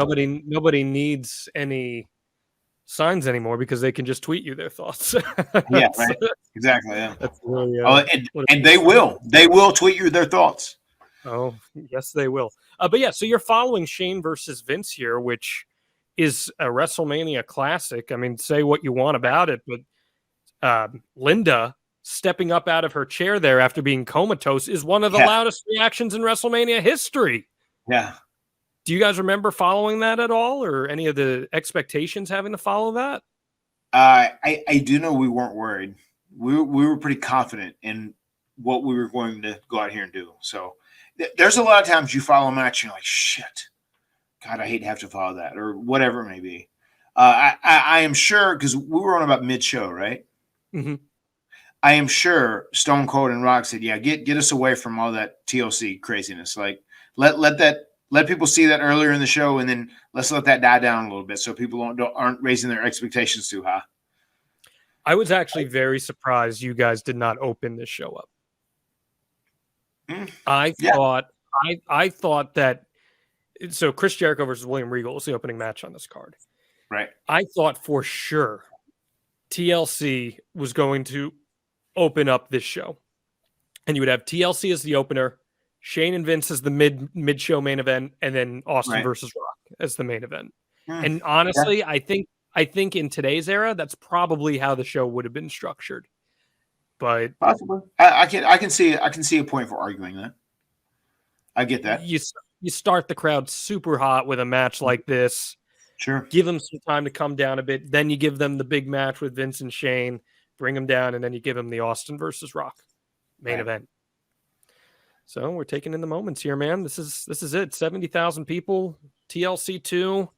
nobody needs any signs anymore because they can just tweet you their thoughts. Yeah, right. Exactly. Yeah. That's really, and they will tweet you their thoughts. Oh, yes, they will. But yeah, so you're following Shane versus Vince here, which is a WrestleMania classic. I mean, say what you want about it, but Linda stepping up out of her chair there after being comatose is one of the loudest reactions in WrestleMania history. Yeah. Do you guys remember following that at all, or any of the expectations having to follow that? I do know we weren't worried. We were pretty confident in what we were going to go out here and do. So there's a lot of times you follow a match and you're like, shit, God, I hate to have to follow that, or whatever it may be. I am sure, because we were on about mid-show, right? Mm-hmm. I am sure Stone Cold and Rock said, yeah, get us away from all that TLC craziness. Like, let people see that earlier in the show, and then let's let that die down a little bit so people aren't raising their expectations too high. I was actually very surprised you guys did not open this show up. I thought that so Chris Jericho versus William Regal was the opening match on this card. Right. I thought for sure TLC was going to open up this show. And you would have TLC as the opener, Shane and Vince as the mid-show main event, and then Austin versus Rock as the main event. And honestly, I think in today's era, that's probably how the show would have been structured. But possibly, I can see a point for arguing that. I get that. You start the crowd super hot with a match like this. Sure. Give them some time to come down a bit. Then you give them the big match with Vince and Shane, bring them down, and then you give them the Austin versus Rock main event. So we're taking in the moments here, man. This is it. 70,000 people, TLC II.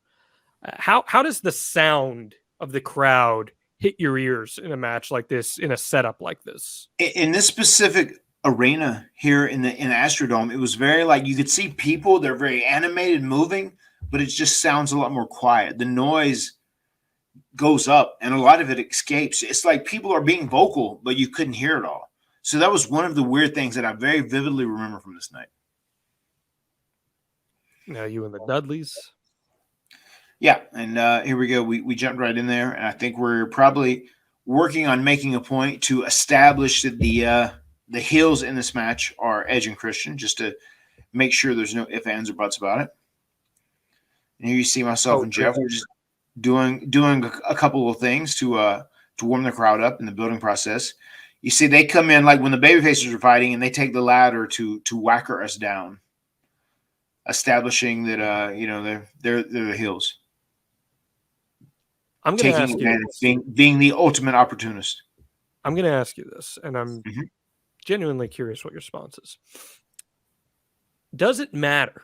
How does the sound of the crowd hit your ears in a match like this, in a setup like this? In this specific arena here in the Astrodome, it was very like you could see people. They're very animated, moving, but it just sounds a lot more quiet. The noise goes up, and a lot of it escapes. It's like people are being vocal, but you couldn't hear it all. So that was one of the weird things that I very vividly remember from this night. Now you and the Dudleys. Yeah, and here we go. We jumped right in there, and I think we're probably working on making a point to establish that the heels in this match are Edge and Christian, just to make sure there's no ifs, ands, or buts about it. And here you see myself and Jeff. We're just doing a couple of things to warm the crowd up in the building process. You see, they come in like when the babyfaces are fighting, and they take the ladder to whacker us down, establishing that they're the heels. I'm going to ask you being the ultimate opportunist. I'm going to ask you this, and I'm genuinely curious what your response is. Does it matter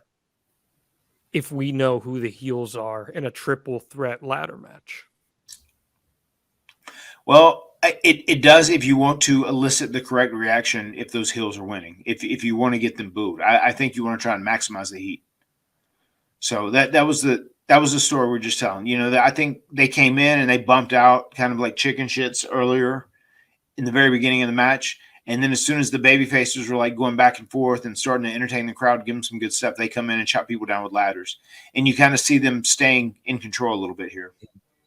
if we know who the heels are in a triple threat ladder match? Well, it does if you want to elicit the correct reaction if those heels are winning. If you want to get them booed, I think you want to try and maximize the heat. So that was the story we're just telling. You know, I think they came in and they bumped out kind of like chicken shits earlier in the very beginning of the match. And then as soon as the baby faces were like going back and forth and starting to entertain the crowd, give them some good stuff, they come in and chop people down with ladders. And you kind of see them staying in control a little bit here.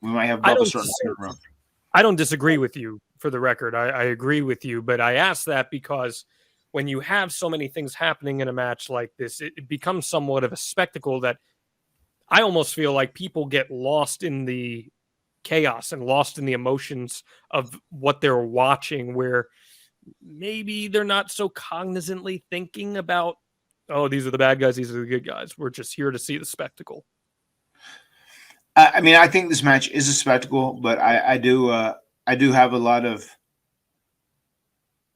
We might have Bubba starting to turn around. I don't disagree with you, for the record. I agree with you, but I ask that because when you have so many things happening in a match like this, it becomes somewhat of a spectacle that I almost feel like people get lost in the chaos and lost in the emotions of what they're watching, where maybe they're not so cognizantly thinking about, oh, these are the bad guys, these are the good guys. We're just here to see the spectacle. I mean, I think this match is a spectacle, but I do have a lot of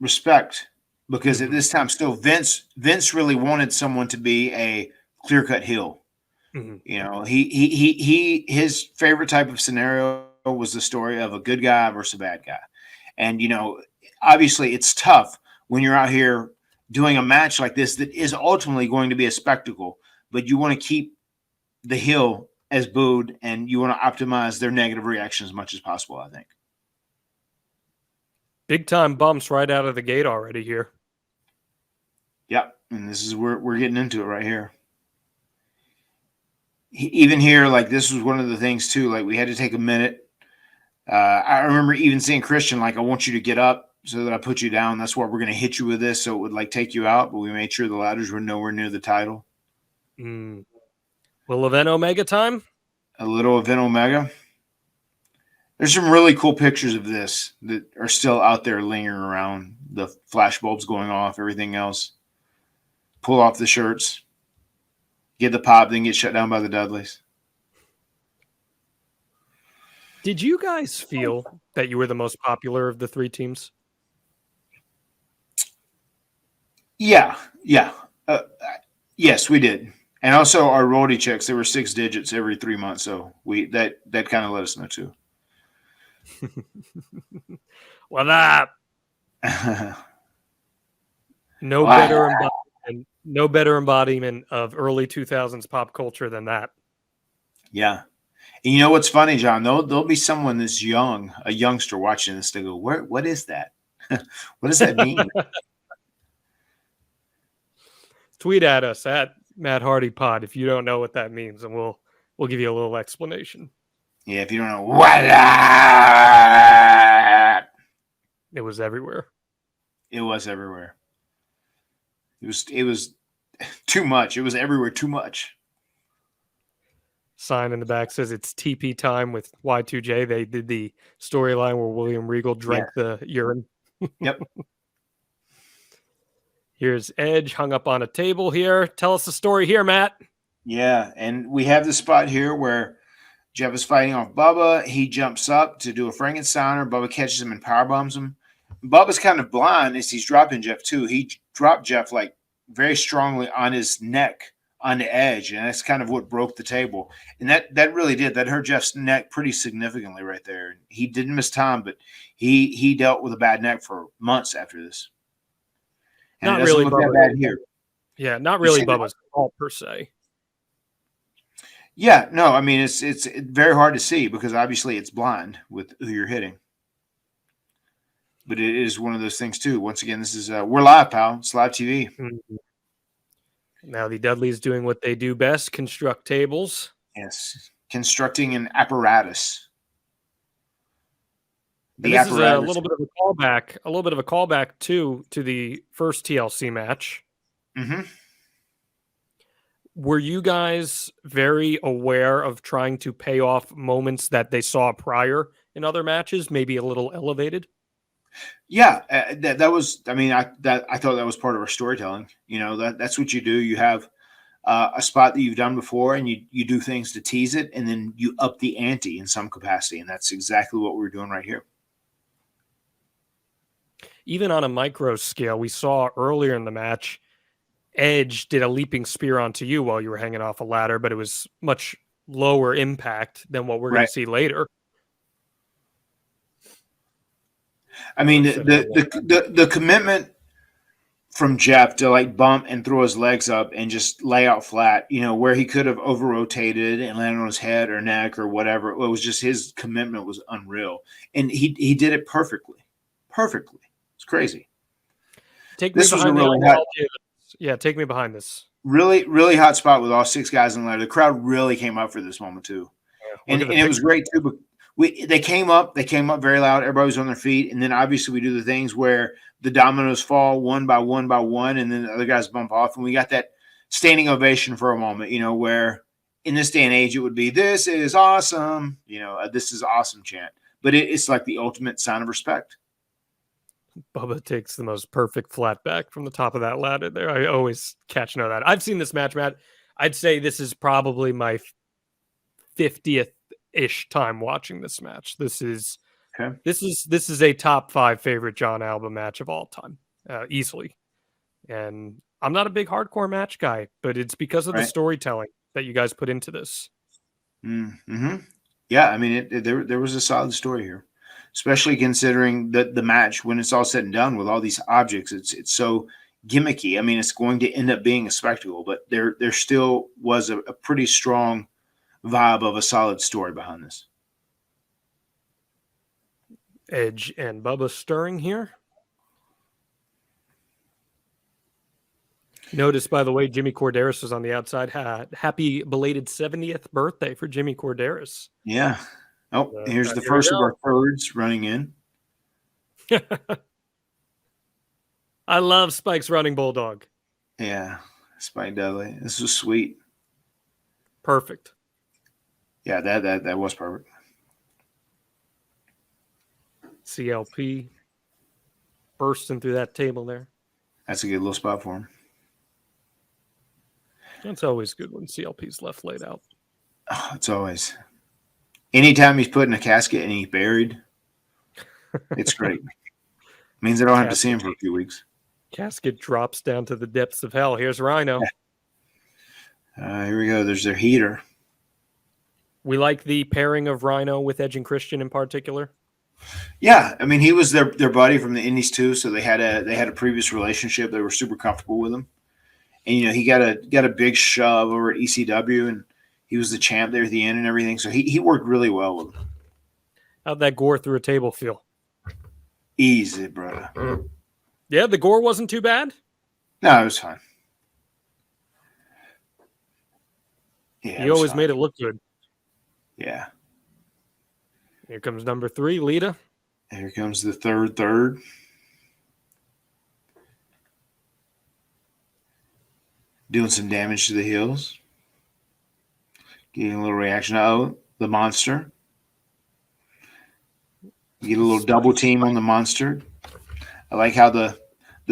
respect because at this time still Vince really wanted someone to be a clear-cut heel. Mm-hmm. You know, his favorite type of scenario was the story of a good guy versus a bad guy. And, you know, obviously it's tough when you're out here doing a match like this that is ultimately going to be a spectacle, but you want to keep the heel as booed and you want to optimize their negative reaction as much as possible, I think. Big time bumps right out of the gate already here. Yep. And this is where we're getting into it right here. Even here, like this was one of the things too, like we had to take a minute. I remember even saying Christian, like, I want you to get up so that I put you down. That's why we're going to hit you with this. So it would like take you out, but we made sure the ladders were nowhere near the title. Little event Omega time? A little event Omega. There's some really cool pictures of this that are still out there lingering around. The flash bulbs going off, everything else. Pull off the shirts. Get the pop, then get shut down by the Dudleys. Did you guys feel that you were the most popular of the three teams? Yeah. Yes, we did. And also our royalty checks, they were 6 digits every 3 months. So that kind of let us know too. Well, that no better embodiment of early 2000s pop culture than that. Yeah. And you know what's funny, John? There'll be someone that's young, a youngster watching this to go, what is that? What does that mean? Tweet at us at Matt Hardy Pod if you don't know what that means, and we'll give you a little explanation. Yeah, if you don't know what it was everywhere. It was everywhere. It was too much. It was everywhere too much. Sign in the back says it's TP time with Y2J. They did the storyline where William Regal drank the urine. Yep. Here's Edge hung up on a table here. Tell us the story here, Matt. Yeah, and we have the spot here where Jeff is fighting off Bubba. He jumps up to do a Frankensteiner. Bubba catches him and powerbombs him. Bubba's kind of blind as he's dropping Jeff too. He dropped Jeff like very strongly on his neck on the edge, and that's kind of what broke the table. And that really did. That hurt Jeff's neck pretty significantly right there. He didn't miss time, but he dealt with a bad neck for months after this. And not really that bad here. Yeah, not really Bubba's fault per se. Yeah, no, I mean it's very hard to see because obviously it's blind with who you're hitting. But it is one of those things too. Once again, this is we're live, pal. It's live TV. Mm-hmm. Now the Dudleys doing what they do best: construct tables. Yes, constructing an apparatus. This is a little bit of a callback to the first TLC match. Mm-hmm. Were you guys very aware of trying to pay off moments that they saw prior in other matches, maybe a little elevated? Yeah, that was. I mean, I thought that was part of our storytelling. You know, that's what you do. You have a spot that you've done before, and you do things to tease it, and then you up the ante in some capacity, and that's exactly what we're doing right here. Even on a micro scale, we saw earlier in the match, Edge did a leaping spear onto you while you were hanging off a ladder, but it was much lower impact than what we're going to see later. I mean, the commitment from Jeff to like bump and throw his legs up and just lay out flat, where he could have over rotated and landed on his head or neck or whatever. It was just his commitment was unreal. And he did it perfectly. Perfectly. It's crazy. Take me behind take me behind this. Really, really hot spot with all 6 guys in there. The crowd really came up for this moment too. Yeah, and it was great too. But they came up very loud. Everybody was on their feet. And then obviously we do the things where the dominoes fall one by one by one, and then the other guys bump off. And we got that standing ovation for a moment, where in this day and age it would be, "This is awesome," "This is awesome" chant. But it's like the ultimate sign of respect. Bubba takes the most perfect flat back from the top of that ladder there. I always catch that. I've seen this match, Matt. I'd say this is probably my 50th-ish time watching this match. This is a top 5 favorite John Alba match of all time, easily. And I'm not a big hardcore match guy, but it's because of the storytelling that you guys put into this. Mm-hmm. Yeah, I mean, there was a solid story here, especially considering the match when it's all said and done with all these objects. It's so gimmicky. I mean, it's going to end up being a spectacle, but there still was a pretty strong vibe of a solid story behind this. Edge and Bubba stirring here. Notice, by the way, Jimmy Corderas is on the outside. Happy belated 70th birthday for Jimmy Corderas. Yeah. Oh, here's the first of our thirds running in. I love Spike's running bulldog. Yeah, Spike Dudley. This was sweet. Perfect. Yeah, that was perfect. CLP bursting through that table there. That's a good little spot for him. It's always good when CLP's left laid out. Oh, it's always. Anytime he's put in a casket and he's buried, it's great. Means I don't have to see him for a few weeks. Casket drops down to the depths of hell. Here's Rhino. Here we go. There's their heater. We like the pairing of Rhino with Edge and Christian in particular. Yeah, I mean, he was their buddy from the Indies too, so they had a previous relationship. They were super comfortable with him, and he got a big shove over at ECW, and he was the champ there at the end and everything. So he worked really well with him. How'd that gore through a table feel? Easy, brother. Yeah, the gore wasn't too bad. No, it was fine. Yeah, he always made it look good. Yeah. Here comes number 3, Lita. Here comes the third. Doing some damage to the heels. Getting a little reaction. Oh, the monster. You get a little double team on the monster. I like how the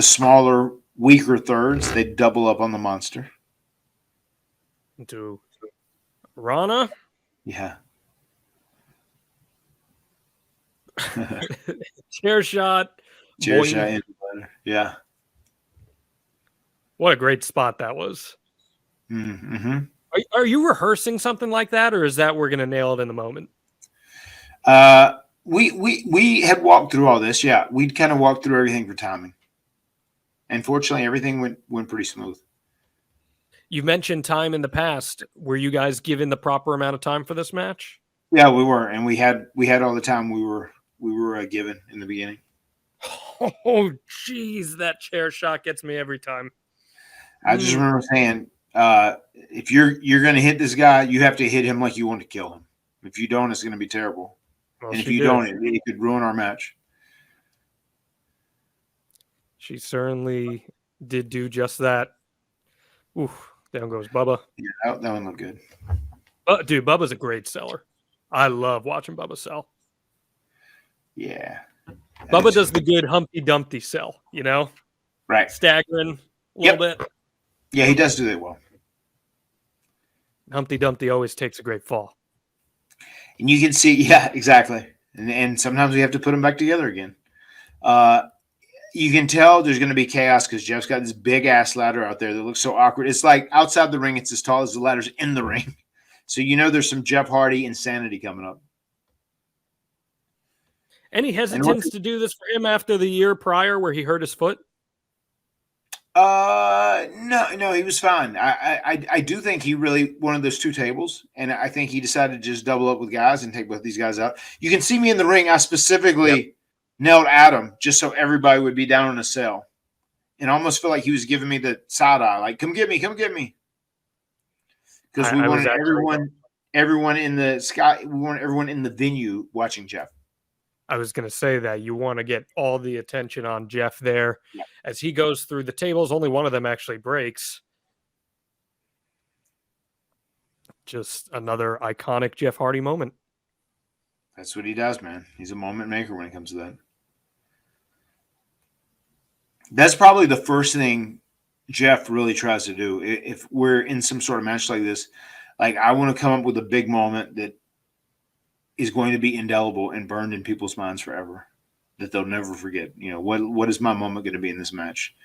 smaller, weaker thirds, they double up on the monster. Into Rana. Yeah. Chair shot. Yeah. What a great spot that was. Mm-hmm. Are you rehearsing something like that, or is that we're going to nail it in the moment? We had walked through all this. Yeah, we'd kind of walked through everything for timing. And fortunately, everything went pretty smooth. You mentioned time in the past. Were you guys given the proper amount of time for this match? Yeah, we were, and we had all the time we were given in the beginning. Oh, geez, that chair shot gets me every time. I just remember saying, if you're going to hit this guy, you have to hit him like you want to kill him. If you don't, it's going to be terrible. Well, and if you don't, it could ruin our match. She certainly did do just that. Oof, down goes Bubba. Yeah, that one looked good. Dude, Bubba's a great seller. I love watching Bubba sell. Yeah. Bubba does the good Humpty Dumpty sell, Right. Staggering a little bit. Yeah, he does do that well. Humpty Dumpty always takes a great fall. And you can see, yeah, exactly. And sometimes we have to put them back together again. you can tell there's going to be chaos because Jeff's got this big ass ladder out there that looks so awkward. It's like outside the ring, it's as tall as the ladder's in the ring. So there's some Jeff Hardy insanity coming up. Any hesitance to do this for him after the year prior where he hurt his foot? No, he was fine. I do think he really wanted those two tables, and I think he decided to just double up with guys and take both these guys out. You can see me in the ring. I specifically nailed Adam just so everybody would be down on a cell, and I almost feel like he was giving me the side eye, like "Come get me, come get me," because we wanted everyone in the sky. We wanted everyone in the venue watching Jeff. I was going to say that you want to get all the attention on Jeff there as he goes through the tables. Only one of them actually breaks. Just another iconic Jeff Hardy moment. That's what he does, man. He's a moment maker when it comes to that. That's probably the first thing Jeff really tries to do. If we're in some sort of match like this, like I want to come up with a big moment that is going to be indelible and burned in people's minds forever, that they'll never forget. What is my moment going to be in this match?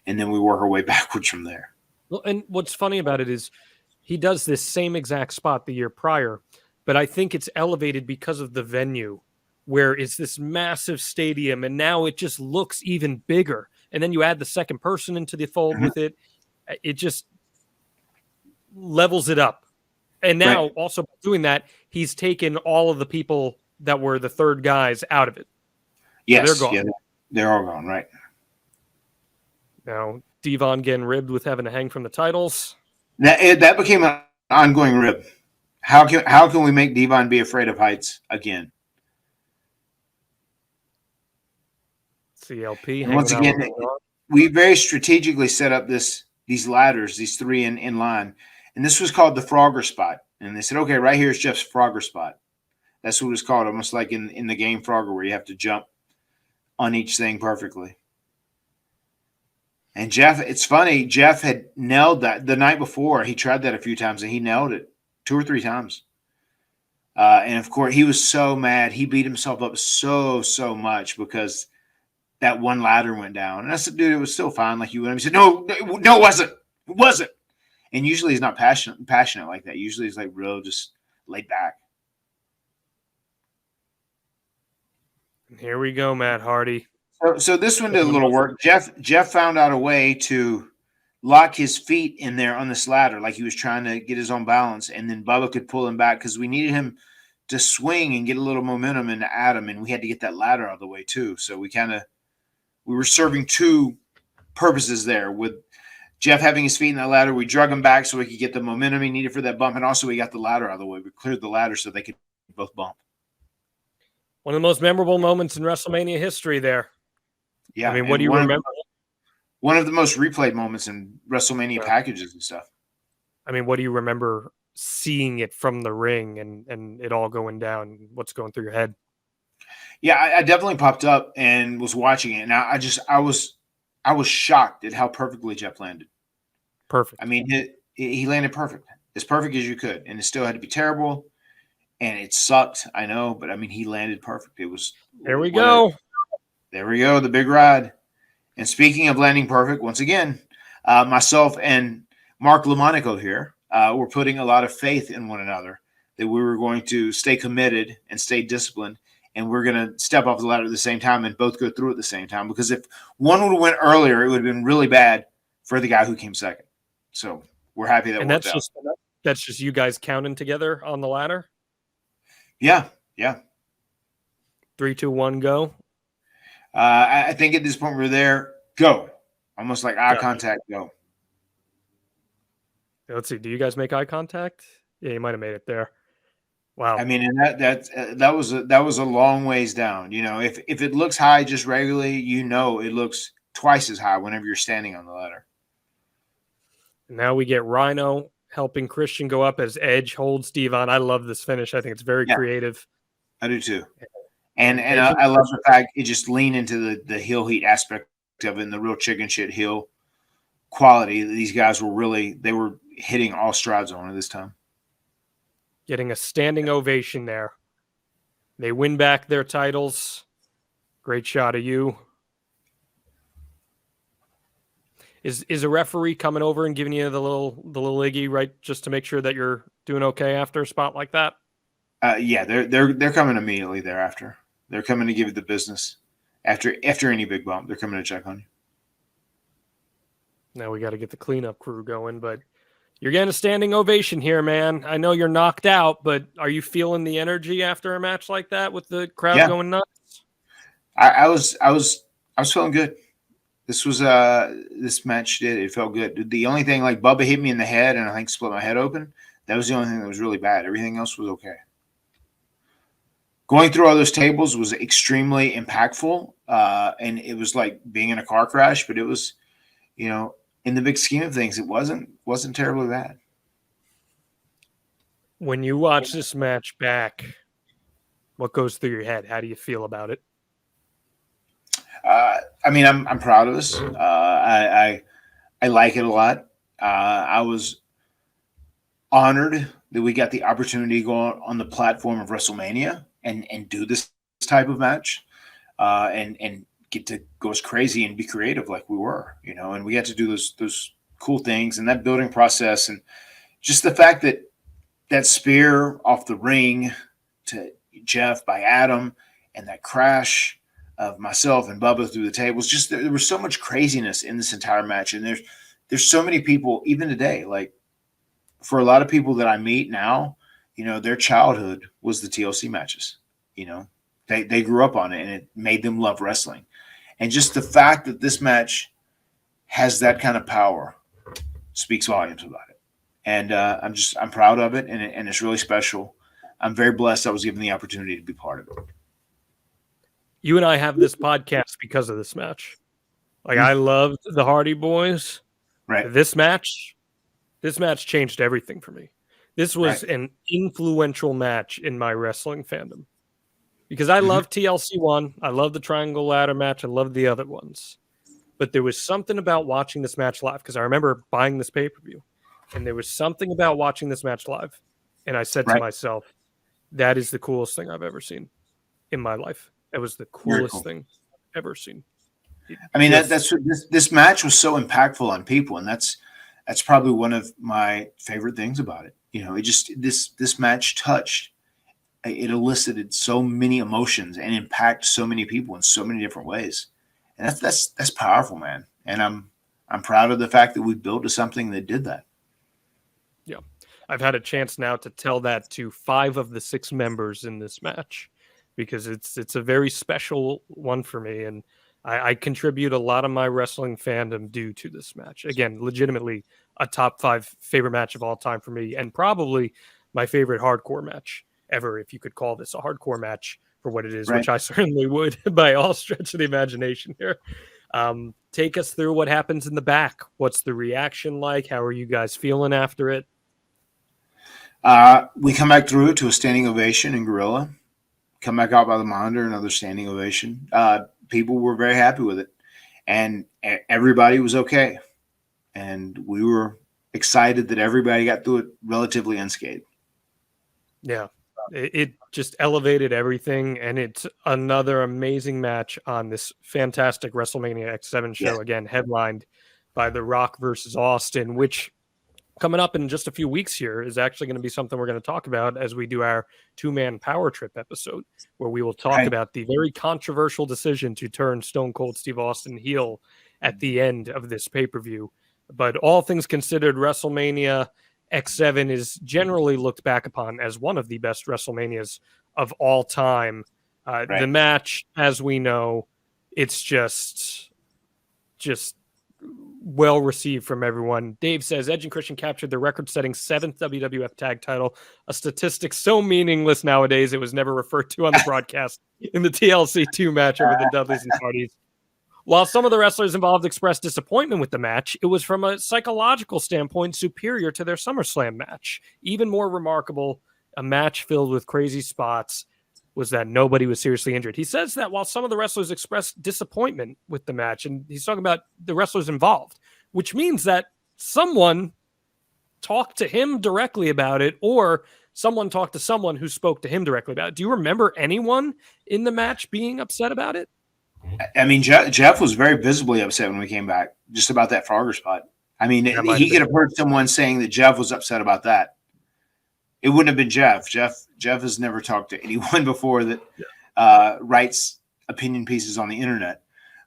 And then we work our way backwards from there. Well, and what's funny about it is he does this same exact spot the year prior, but I think it's elevated because of the venue, where it's this massive stadium, and now it just looks even bigger. And then you add the second person into the fold with it. It just levels it up. And now also by doing that, he's taken all of the people that were the third guys out of it. Yes, so they're gone. Yeah, they're all gone, right? Now, Devon getting ribbed with having to hang from the titles. That became an ongoing rib. How can we make Devon be afraid of heights again? CLP. And once again, we very strategically set up these ladders, these three in line. And this was called the Frogger spot. And they said, okay, right here is Jeff's Frogger spot. That's what it was called, almost like in the game Frogger, where you have to jump on each thing perfectly. And Jeff, it's funny, Jeff had nailed that the night before. He tried that a few times, and he nailed it 2 or 3 times. And, of course, he was so mad. He beat himself up so much because that one ladder went down. And I said, dude, it was still fine. Like you would. He said, no, it wasn't. It wasn't. And usually he's not passionate like that. Usually he's like real just laid back. Here we go, Matt Hardy. So this one did a little work. Jeff found out a way to lock his feet in there on this ladder, like he was trying to get his own balance, and then Bubba could pull him back because we needed him to swing and get a little momentum into Adam, and we had to get that ladder out of the way too. So we were serving 2 purposes there with Jeff having his feet in that ladder. We drug him back so we could get the momentum he needed for that bump, and also we got the ladder out of the way. We cleared the ladder so they could both bump. One of the most memorable moments in WrestleMania history there. Yeah. I mean, what do you remember? One of the most replayed moments in WrestleMania packages and stuff. I mean, what do you remember seeing it from the ring and it all going down? What's going through your head? Yeah, I definitely popped up and was watching it. And I was shocked at how perfectly Jeff landed. Perfect. I mean, he landed perfect. As perfect as you could. And it still had to be terrible. And it sucked, I know, but I mean, he landed perfect. It was. There we go. There we go, the big ride. And speaking of landing perfect, once again, myself and Mark LaMonaco here were putting a lot of faith in one another that we were going to stay committed and stay disciplined, and we're going to step off the ladder at the same time and both go through at the same time. Because if one would have went earlier, it would have been really bad for the guy who came second. So we're happy that worked out. That's just you guys counting together on the ladder? Yeah. 3, 2, 1, go. I think at this point we're there. Go. Almost like eye contact. Go. Let's see. Do you guys make eye contact? Yeah, you might have made it there. Wow. I mean, and that was a long ways down. If it looks high just regularly, it looks twice as high whenever you're standing on the ladder. Now we get Rhino helping Christian go up as Edge holds Devon. I love this finish. I think it's very creative. I do too. And I love the fact it just leaned into the heel heat aspect of it and the real chicken shit heel quality. These guys were hitting all strides on it this time. Getting a standing ovation there. They win back their titles. Great shot of you. Is a referee coming over and giving you the little iggy, right, just to make sure that you're doing okay after a spot like that? Yeah, they're coming immediately thereafter. They're coming to give you the business after any big bump. They're coming to check on you. Now we got to get the cleanup crew going, but you're getting a standing ovation here, man. I know you're knocked out, but are you feeling the energy after a match like that with the crowd going nuts? I was feeling good. This match it felt good. The only thing, like, Bubba hit me in the head and I think split my head open. That was the only thing that was really bad. Everything else was okay. Going through all those tables was extremely impactful, and it was like being in a car crash. But it was, in the big scheme of things, it wasn't terribly bad. When you watch this match back, what goes through your head? How do you feel about it? I mean, I'm proud of this. I like it a lot. I was honored that we got the opportunity to go on the platform of WrestleMania and do this type of match, and get to go as crazy and be creative like we were, and we got to do those cool things and that building process, and just the fact that spear off the ring to Jeff by Adam and that crash of myself and Bubba through the tables. Just there was so much craziness in this entire match, and there's so many people even today. Like, for a lot of people that I meet now, their childhood was the TLC matches. They grew up on it, and it made them love wrestling. And just the fact that this match has that kind of power speaks volumes about it. And I'm proud of it, and it's really special. I'm very blessed I was given the opportunity to be part of it. You and I have this podcast because of this match. Like, I loved the Hardy Boyz. Right. This match changed everything for me. This was an influential match in my wrestling fandom because I love TLC 1. I love the Triangle Ladder match. I love the other ones. But there was something about watching this match live, because I remember buying this pay-per-view, and there was something about watching this match live. And I said to myself, that is the coolest thing I've ever seen in my life. It was the coolest thing I've ever seen. I mean, this match was so impactful on people, and that's probably one of my favorite things about it. It just this match it elicited so many emotions and impacted so many people in so many different ways, and that's powerful, man. And I'm proud of the fact that we built to something that did that. Yeah, I've had a chance now to tell that to 5 of the 6 members in this match, because it's a very special one for me, and I contribute a lot of my wrestling fandom due to this match. Again, legitimately a top 5 favorite match of all time for me, and probably my favorite hardcore match ever, if you could call this a hardcore match for what it is, which I certainly would by all stretch of the imagination here. Take us through what happens in the back. What's the reaction like? How are you guys feeling after it? We come back through to a standing ovation in Gorilla. Come back out by the monitor, another standing ovation. People were very happy with it, and everybody was okay. And we were excited that everybody got through it relatively unscathed. Yeah, it just elevated everything, and it's another amazing match on this fantastic WrestleMania X-Seven show. Again, headlined by The Rock versus Austin, which coming up in just a few weeks here is actually going to be something we're going to talk about as we do our 2-man power trip episode, where we will talk about the very controversial decision to turn Stone Cold Steve Austin heel at the end of this pay-per-view. But all things considered, WrestleMania X-Seven is generally looked back upon as one of the best WrestleManias of all time. The match, as we know, it's just well received from everyone. Dave says Edge and Christian captured the record-setting 7th WWF tag title, a statistic so meaningless nowadays it was never referred to on the broadcast in the TLC II match over the Dudleys and Hardys. While some of the wrestlers involved expressed disappointment with the match, it was from a psychological standpoint superior to their SummerSlam match. Even more remarkable, a match filled with crazy spots, was that nobody was seriously injured. He says that while some of the wrestlers expressed disappointment with the match, and he's talking about the wrestlers involved, which means that someone talked to him directly about it, or someone talked to someone who spoke to him directly about it. Do you remember anyone in the match being upset about it? I mean, Jeff was very visibly upset when we came back, just about that Frogger spot. I mean, he could have heard someone saying that Jeff was upset about that. It wouldn't have been Jeff. Jeff has never talked to anyone before that writes opinion pieces on the internet.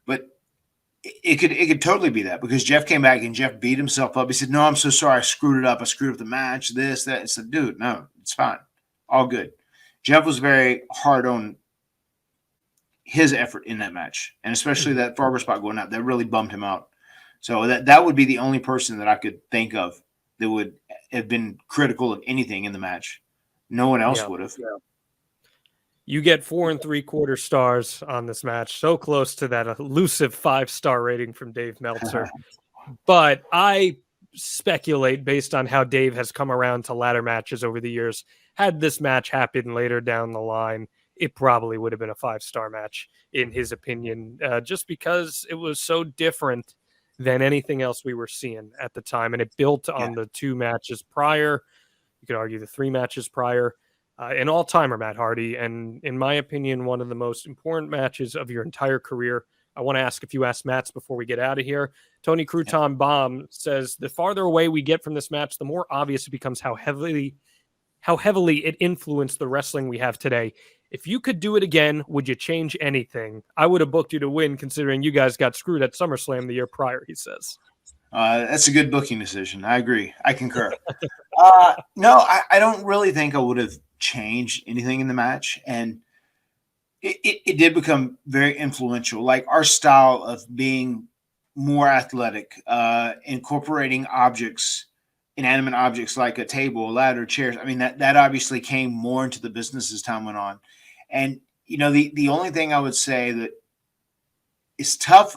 But it could totally be that, because Jeff came back and Jeff beat himself up. He said, "No, I'm so sorry. I screwed it up. I screwed up the match, this, that." I said, "Dude, no, it's fine. All good." Jeff was very hard on his effort in that match, and especially that Frogger spot going out. That really bummed him out. So that would be the only person that I could think of that would have been critical of anything in the match. No one else would have. Yeah. You get 4 3/4 stars on this match, so close to that elusive 5-star rating from Dave Meltzer. But I speculate, based on how Dave has come around to ladder matches over the years, had this match happened later down the line, it probably would have been a 5-star match, in his opinion, just because it was so different than anything else we were seeing at the time. And it built on the 2 matches prior. You could argue the 3 matches prior. An all-timer, Matt Hardy, and in my opinion, one of the most important matches of your entire career. I want to ask a few Ask Matts before we get out of here. Tony Crouton Bomb says, the farther away we get from this match, the more obvious it becomes how heavily it influenced the wrestling we have today. If you could do it again, would you change anything? I would have booked you to win, considering you guys got screwed at SummerSlam the year prior, he says. That's a good booking decision. I agree. I concur. No, I don't really think I would have changed anything in the match. And it did become very influential. Like our style of being more athletic, incorporating objects, inanimate objects like a table, a ladder, chairs. I mean, that obviously came more into the business as time went on. And, the only thing I would say that is tough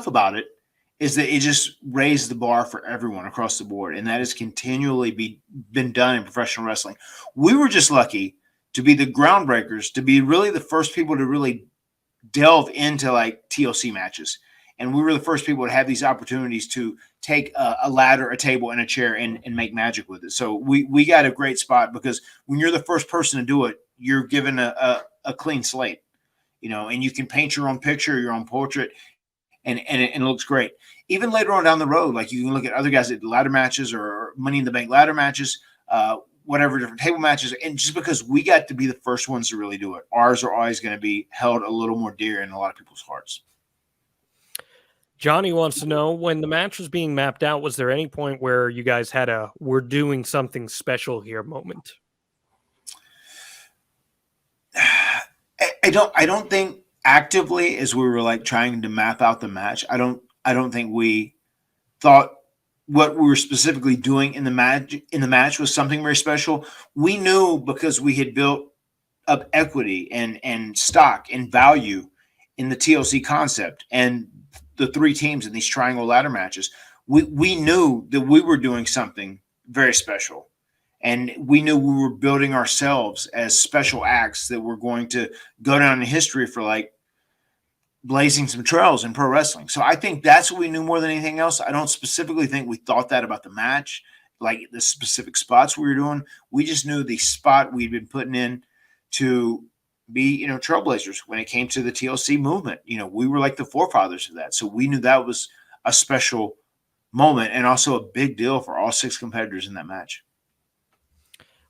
about it is that it just raised the bar for everyone across the board. And that has continually been done in professional wrestling. We were just lucky to be the groundbreakers, to be really the first people to really delve into like TLC matches. And we were the first people to have these opportunities to take a ladder, a table, and a chair and make magic with it. So we got a great spot, because when you're the first person to do it, you're given a clean slate, and you can paint your own picture, your own portrait, and it looks great. Even later on down the road, like you can look at other guys that did ladder matches or Money in the Bank ladder matches, whatever, different table matches. And just because we got to be the first ones to really do it, ours are always going to be held a little more dear in a lot of people's hearts. Johnny wants to know, when the match was being mapped out, was there any point where you guys had a "we're doing something special here" moment? I don't think actively, as we were like trying to map out the match, I don't think we thought what we were specifically doing in the match was something very special. We knew, because we had built up equity and stock and value in the TLC concept and the 3 teams in these triangle ladder matches. We knew that we were doing something very special. And we knew we were building ourselves as special acts that were going to go down in history for like blazing some trails in pro wrestling. So I think that's what we knew more than anything else. I don't specifically think we thought that about the match, like the specific spots we were doing. We just knew the spot we'd been putting in to be, trailblazers when it came to the TLC movement. We were like the forefathers of that. So we knew that was a special moment and also a big deal for all 6 competitors in that match.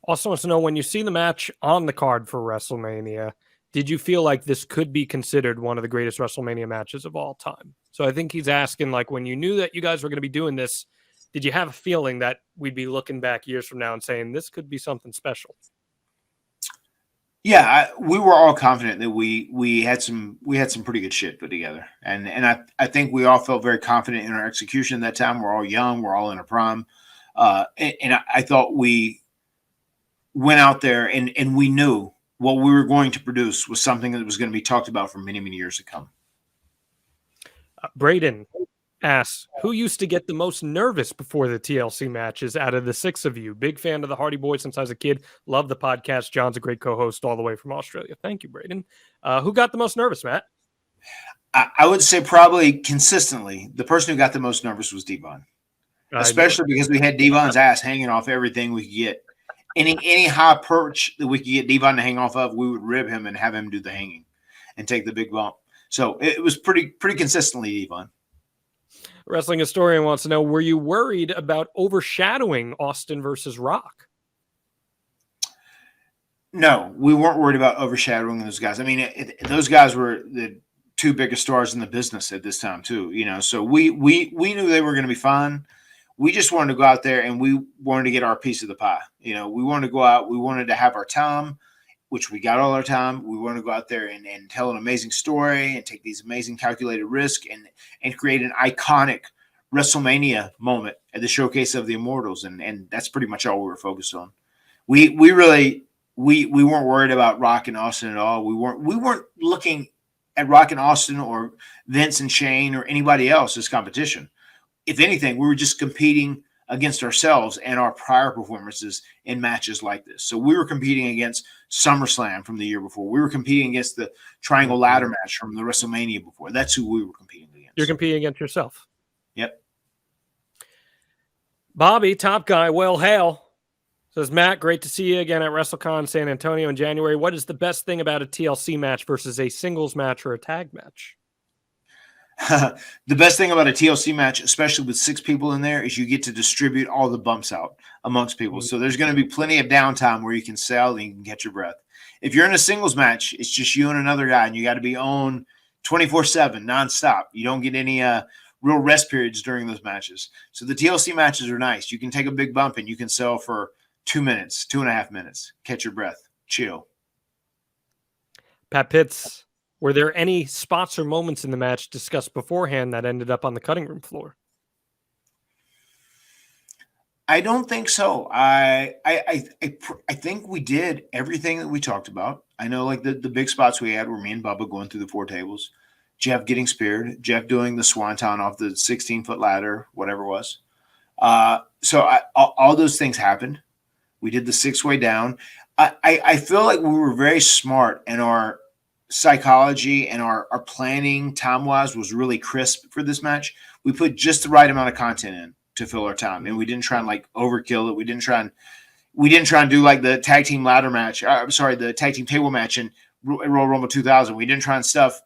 Also wants to know, when you see the match on the card for WrestleMania, did you feel like this could be considered one of the greatest WrestleMania matches of all time? So I think he's asking, like, when you knew that you guys were going to be doing this, did you have a feeling that we'd be looking back years from now and saying this could be something special? Yeah, we were all confident that we had some pretty good shit put together, and I think we all felt very confident in our execution at that time. We're all young, we're all in a prime, and I thought we went out there and we knew what we were going to produce was something that was going to be talked about for many, many years to come. Braden asks, who used to get the most nervous before the TLC matches out of the 6 of you? Big fan of the Hardy Boyz since I was a kid. Love the podcast. John's a great co-host all the way from Australia. Thank you, Braden. Who got the most nervous, Matt? I would say probably consistently the person who got the most nervous was Devon, especially because we had Devon's ass hanging off everything we could get. Any high perch that we could get Devon to hang off of, we would rib him and have him do the hanging and take the big bump. So it was pretty consistently, Devon. Wrestling historian wants to know, were you worried about overshadowing Austin versus Rock? No, we weren't worried about overshadowing those guys. I mean, those guys were the two biggest stars in the business at this time too, so we knew they were going to be fine. We just wanted to go out there and we wanted to get our piece of the pie. We wanted to go out, we wanted to have our time, which we got all our time. We wanted to go out there and tell an amazing story and take these amazing calculated risks and create an iconic WrestleMania moment at the Showcase of the Immortals. And that's pretty much all we were focused on. We weren't worried about Rock and Austin at all. We weren't looking at Rock and Austin or Vince and Shane or anybody else as competition. If anything, we were just competing against ourselves and our prior performances in matches like this. So we were competing against SummerSlam from the year before. We were competing against the Triangle Ladder match from the WrestleMania before. That's who we were competing against. You're competing against yourself. Yep. Bobby, top guy, well, hail. Says, Matt, great to see you again at WrestleCon San Antonio in January. What is the best thing about a TLC match versus a singles match or a tag match? The best thing about a TLC match, especially with 6 people in there, is you get to distribute all the bumps out amongst people. So there's going to be plenty of downtime where you can sell and you can catch your breath. If you're in a singles match, it's just you and another guy, and you got to be on 24/7, nonstop. You don't get any real rest periods during those matches. So the TLC matches are nice. You can take a big bump and you can sell for 2 minutes, 2.5 minutes, catch your breath, chill. Pat Pitts, were there any spots or moments in the match discussed beforehand that ended up on the cutting room floor? I don't think so. I think we did everything that we talked about. I know like the big spots we had were me and Bubba going through the 4 tables, Jeff getting speared, Jeff doing the swanton off the 16-foot ladder, whatever it was. So all those things happened. We did the 6-way down. I feel like we were very smart, and our psychology and our planning time-wise was really crisp for this match. We put just the right amount of content in to fill our time, and we didn't try and like overkill it. We didn't try and do like the tag team ladder match. The tag team table match in Royal Rumble 2000. We didn't try and stuff,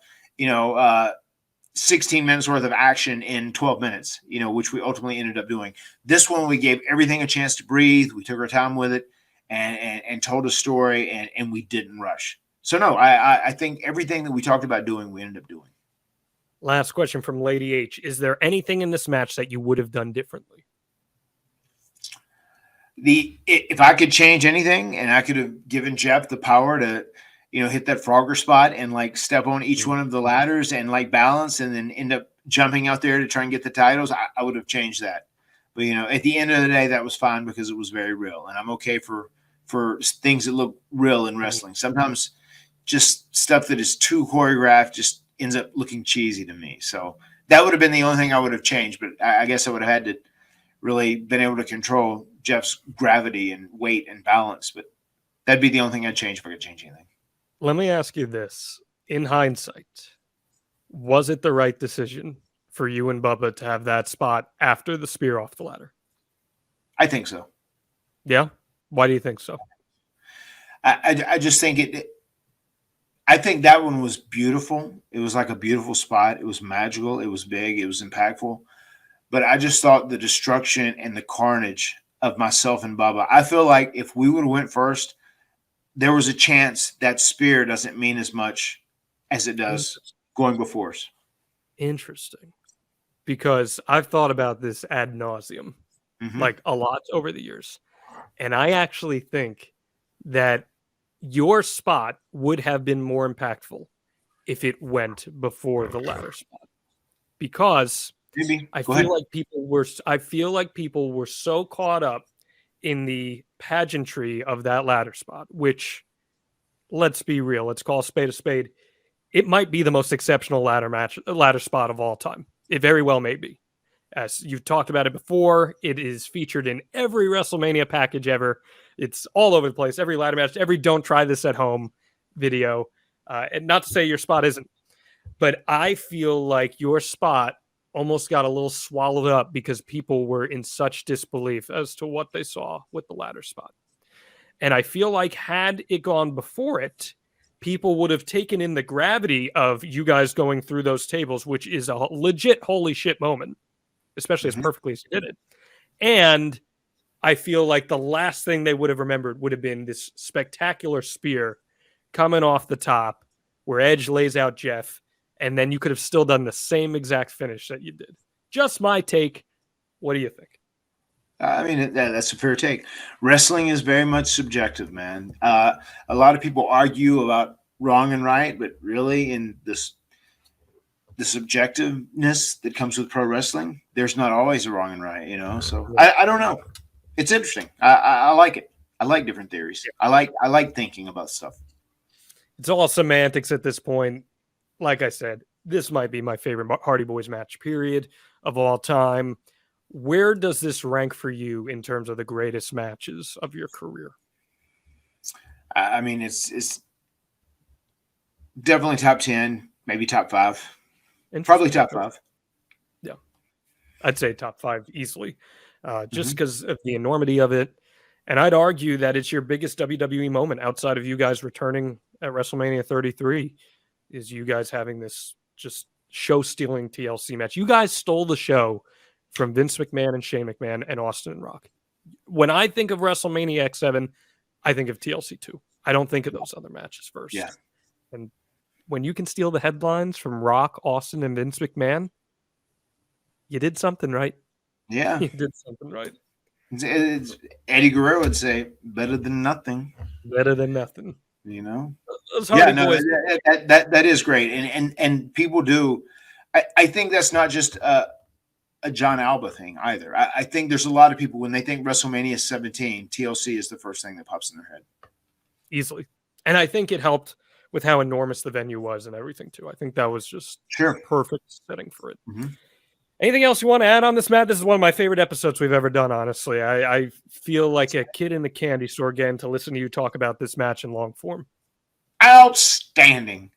16 minutes worth of action in 12 minutes, which we ultimately ended up doing. This one, we gave everything a chance to breathe. We took our time with it and told a story, and we didn't rush. So no, I think everything that we talked about doing, we ended up doing. Last question from Lady H. Is there anything in this match that you would have done differently? If I could change anything and I could have given Jeff the power to, hit that Frogger spot and like step on each one of the ladders and like balance and then end up jumping out there to try and get the titles, I would have changed that. But, at the end of the day, that was fine because it was very real. And I'm okay for things that look real in wrestling. Sometimes just stuff that is too choreographed just ends up looking cheesy to me. So that would have been the only thing I would have changed. But I guess I would have had to really been able to control Jeff's gravity and weight and balance. But that'd be the only thing I'd change if I could change anything. Let me ask you this. In hindsight, was it the right decision for you and Bubba to have that spot after the spear off the ladder? I think so. Yeah? Why do you think so? I just think I think that one was beautiful. It was like a beautiful spot. It was magical. It was big. It was impactful. But I just thought the destruction and the carnage of myself and Bubba, I feel like if we would have went first, there was a chance that spear doesn't mean as much as it does going before us. Interesting. Because I've thought about this ad nauseum, like a lot over the years. And I actually think that your spot would have been more impactful if it went before the ladder spot. Because I feel like people were so caught up in the pageantry of that ladder spot, which, let's be real, let's call a spade a spade. It might be the most exceptional ladder spot of all time. It very well may be. As you've talked about it before, it is featured in every WrestleMania package ever. It's all over the place. Every ladder match, every "Don't Try This at Home" video. And not to say your spot isn't, but I feel like your spot almost got a little swallowed up because people were in such disbelief as to what they saw with the ladder spot. And I feel like had it gone before it, people would have taken in the gravity of you guys going through those tables, which is a legit holy shit moment, especially as perfectly as you did it. And I feel like the last thing they would have remembered would have been this spectacular spear coming off the top where Edge lays out Jeff, and then you could have still done the same exact finish that you did. Just my take. What do you think? I mean, that's a fair take. Wrestling is very much subjective, man. A lot of people argue about wrong and right, but really in the subjectiveness that comes with pro wrestling, there's not always a wrong and right, you know? So I don't know. It's interesting. I like it. I like different theories. I like thinking about stuff. It's all semantics at this point. Like I said, this might be my favorite Hardy Boyz match, period, of all time. Where does this rank for you in terms of the greatest matches of your career? I mean, it's definitely top 10, maybe top 5. Probably top 5. Yeah. I'd say top 5 easily, just because of the enormity of it. And I'd argue that it's your biggest WWE moment outside of you guys returning at WrestleMania 33 is you guys having this just show-stealing TLC match. You guys stole the show from Vince McMahon and Shane McMahon and Austin and Rock. When I think of WrestleMania X-Seven, I think of TLC II. I don't think of those other matches first. Yeah. And when you can steal the headlines from Rock, Austin, and Vince McMahon, you did something right. Yeah. You did something right. It's Eddie Guerrero would say, better than nothing. Better than nothing. You know? Yeah, no, that is great. And people do. I think that's not just a John Alba thing either. I think there's a lot of people, when they think WrestleMania 17, TLC is the first thing that pops in their head. Easily. And I think it helped with how enormous the venue was and everything too. I think that was just perfect setting for it. Mm-hmm. Anything else you want to add on this, Matt? This is one of my favorite episodes we've ever done, honestly. I feel like a kid in the candy store again to listen to you talk about this match in long form. Outstanding.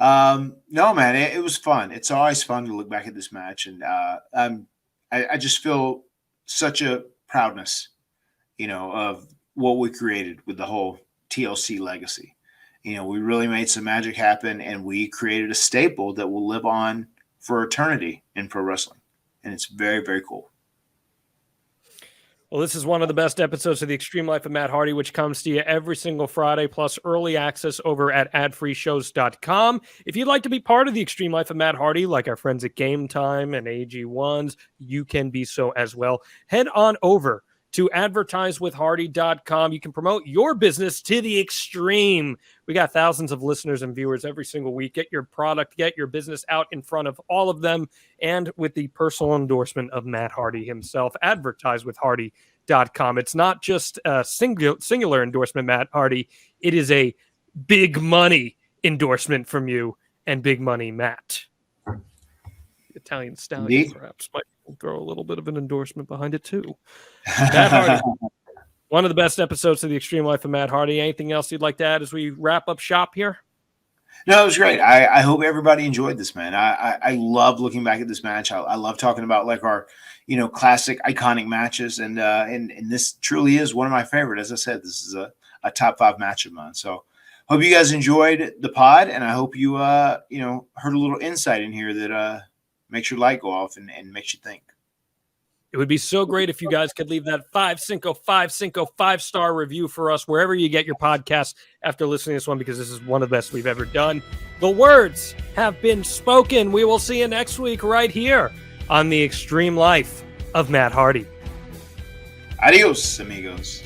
No, man, it was fun. It's always fun to look back at this match. And I just feel such a proudness, you know, of what we created with the whole TLC legacy. You know, we really made some magic happen, and we created a staple that will live on for eternity in pro wrestling. And it's very, very cool. Well, this is one of the best episodes of The Extreme Life of Matt Hardy, which comes to you every single Friday, plus early access over at adfreeshows.com. If you'd like to be part of The Extreme Life of Matt Hardy, like our friends at Game Time and AG1s, you can be so as well. Head on over to advertisewithhardy.com. You can promote your business to the extreme. We got thousands of listeners and viewers every single week. Get your product, get your business out in front of all of them, and with the personal endorsement of Matt Hardy himself. Advertisewithhardy.com. It's not just a singular endorsement, Matt Hardy. It is a big money endorsement from you and big money, Matt. Italian Stallion, perhaps, might throw a little bit of an endorsement behind it too. Matt Hardy, one of the best episodes of The Extreme Life of Matt Hardy. Anything else you'd like to add as we wrap up shop here? No, it was great. I hope everybody enjoyed this, man. I love looking back at this match. I love talking about like our, you know, classic iconic matches. And this truly is one of my favorite. As I said, this is a top 5 match of mine. So hope you guys enjoyed the pod, and I hope you, you know, heard a little insight in here that, makes your light go off and makes you think. It would be so great if you guys could leave that 5-star review for us wherever you get your podcasts after listening to this one, because this is one of the best we've ever done. The words have been spoken. We will see you next week right here on The Extreme Life of Matt Hardy. Adios, amigos.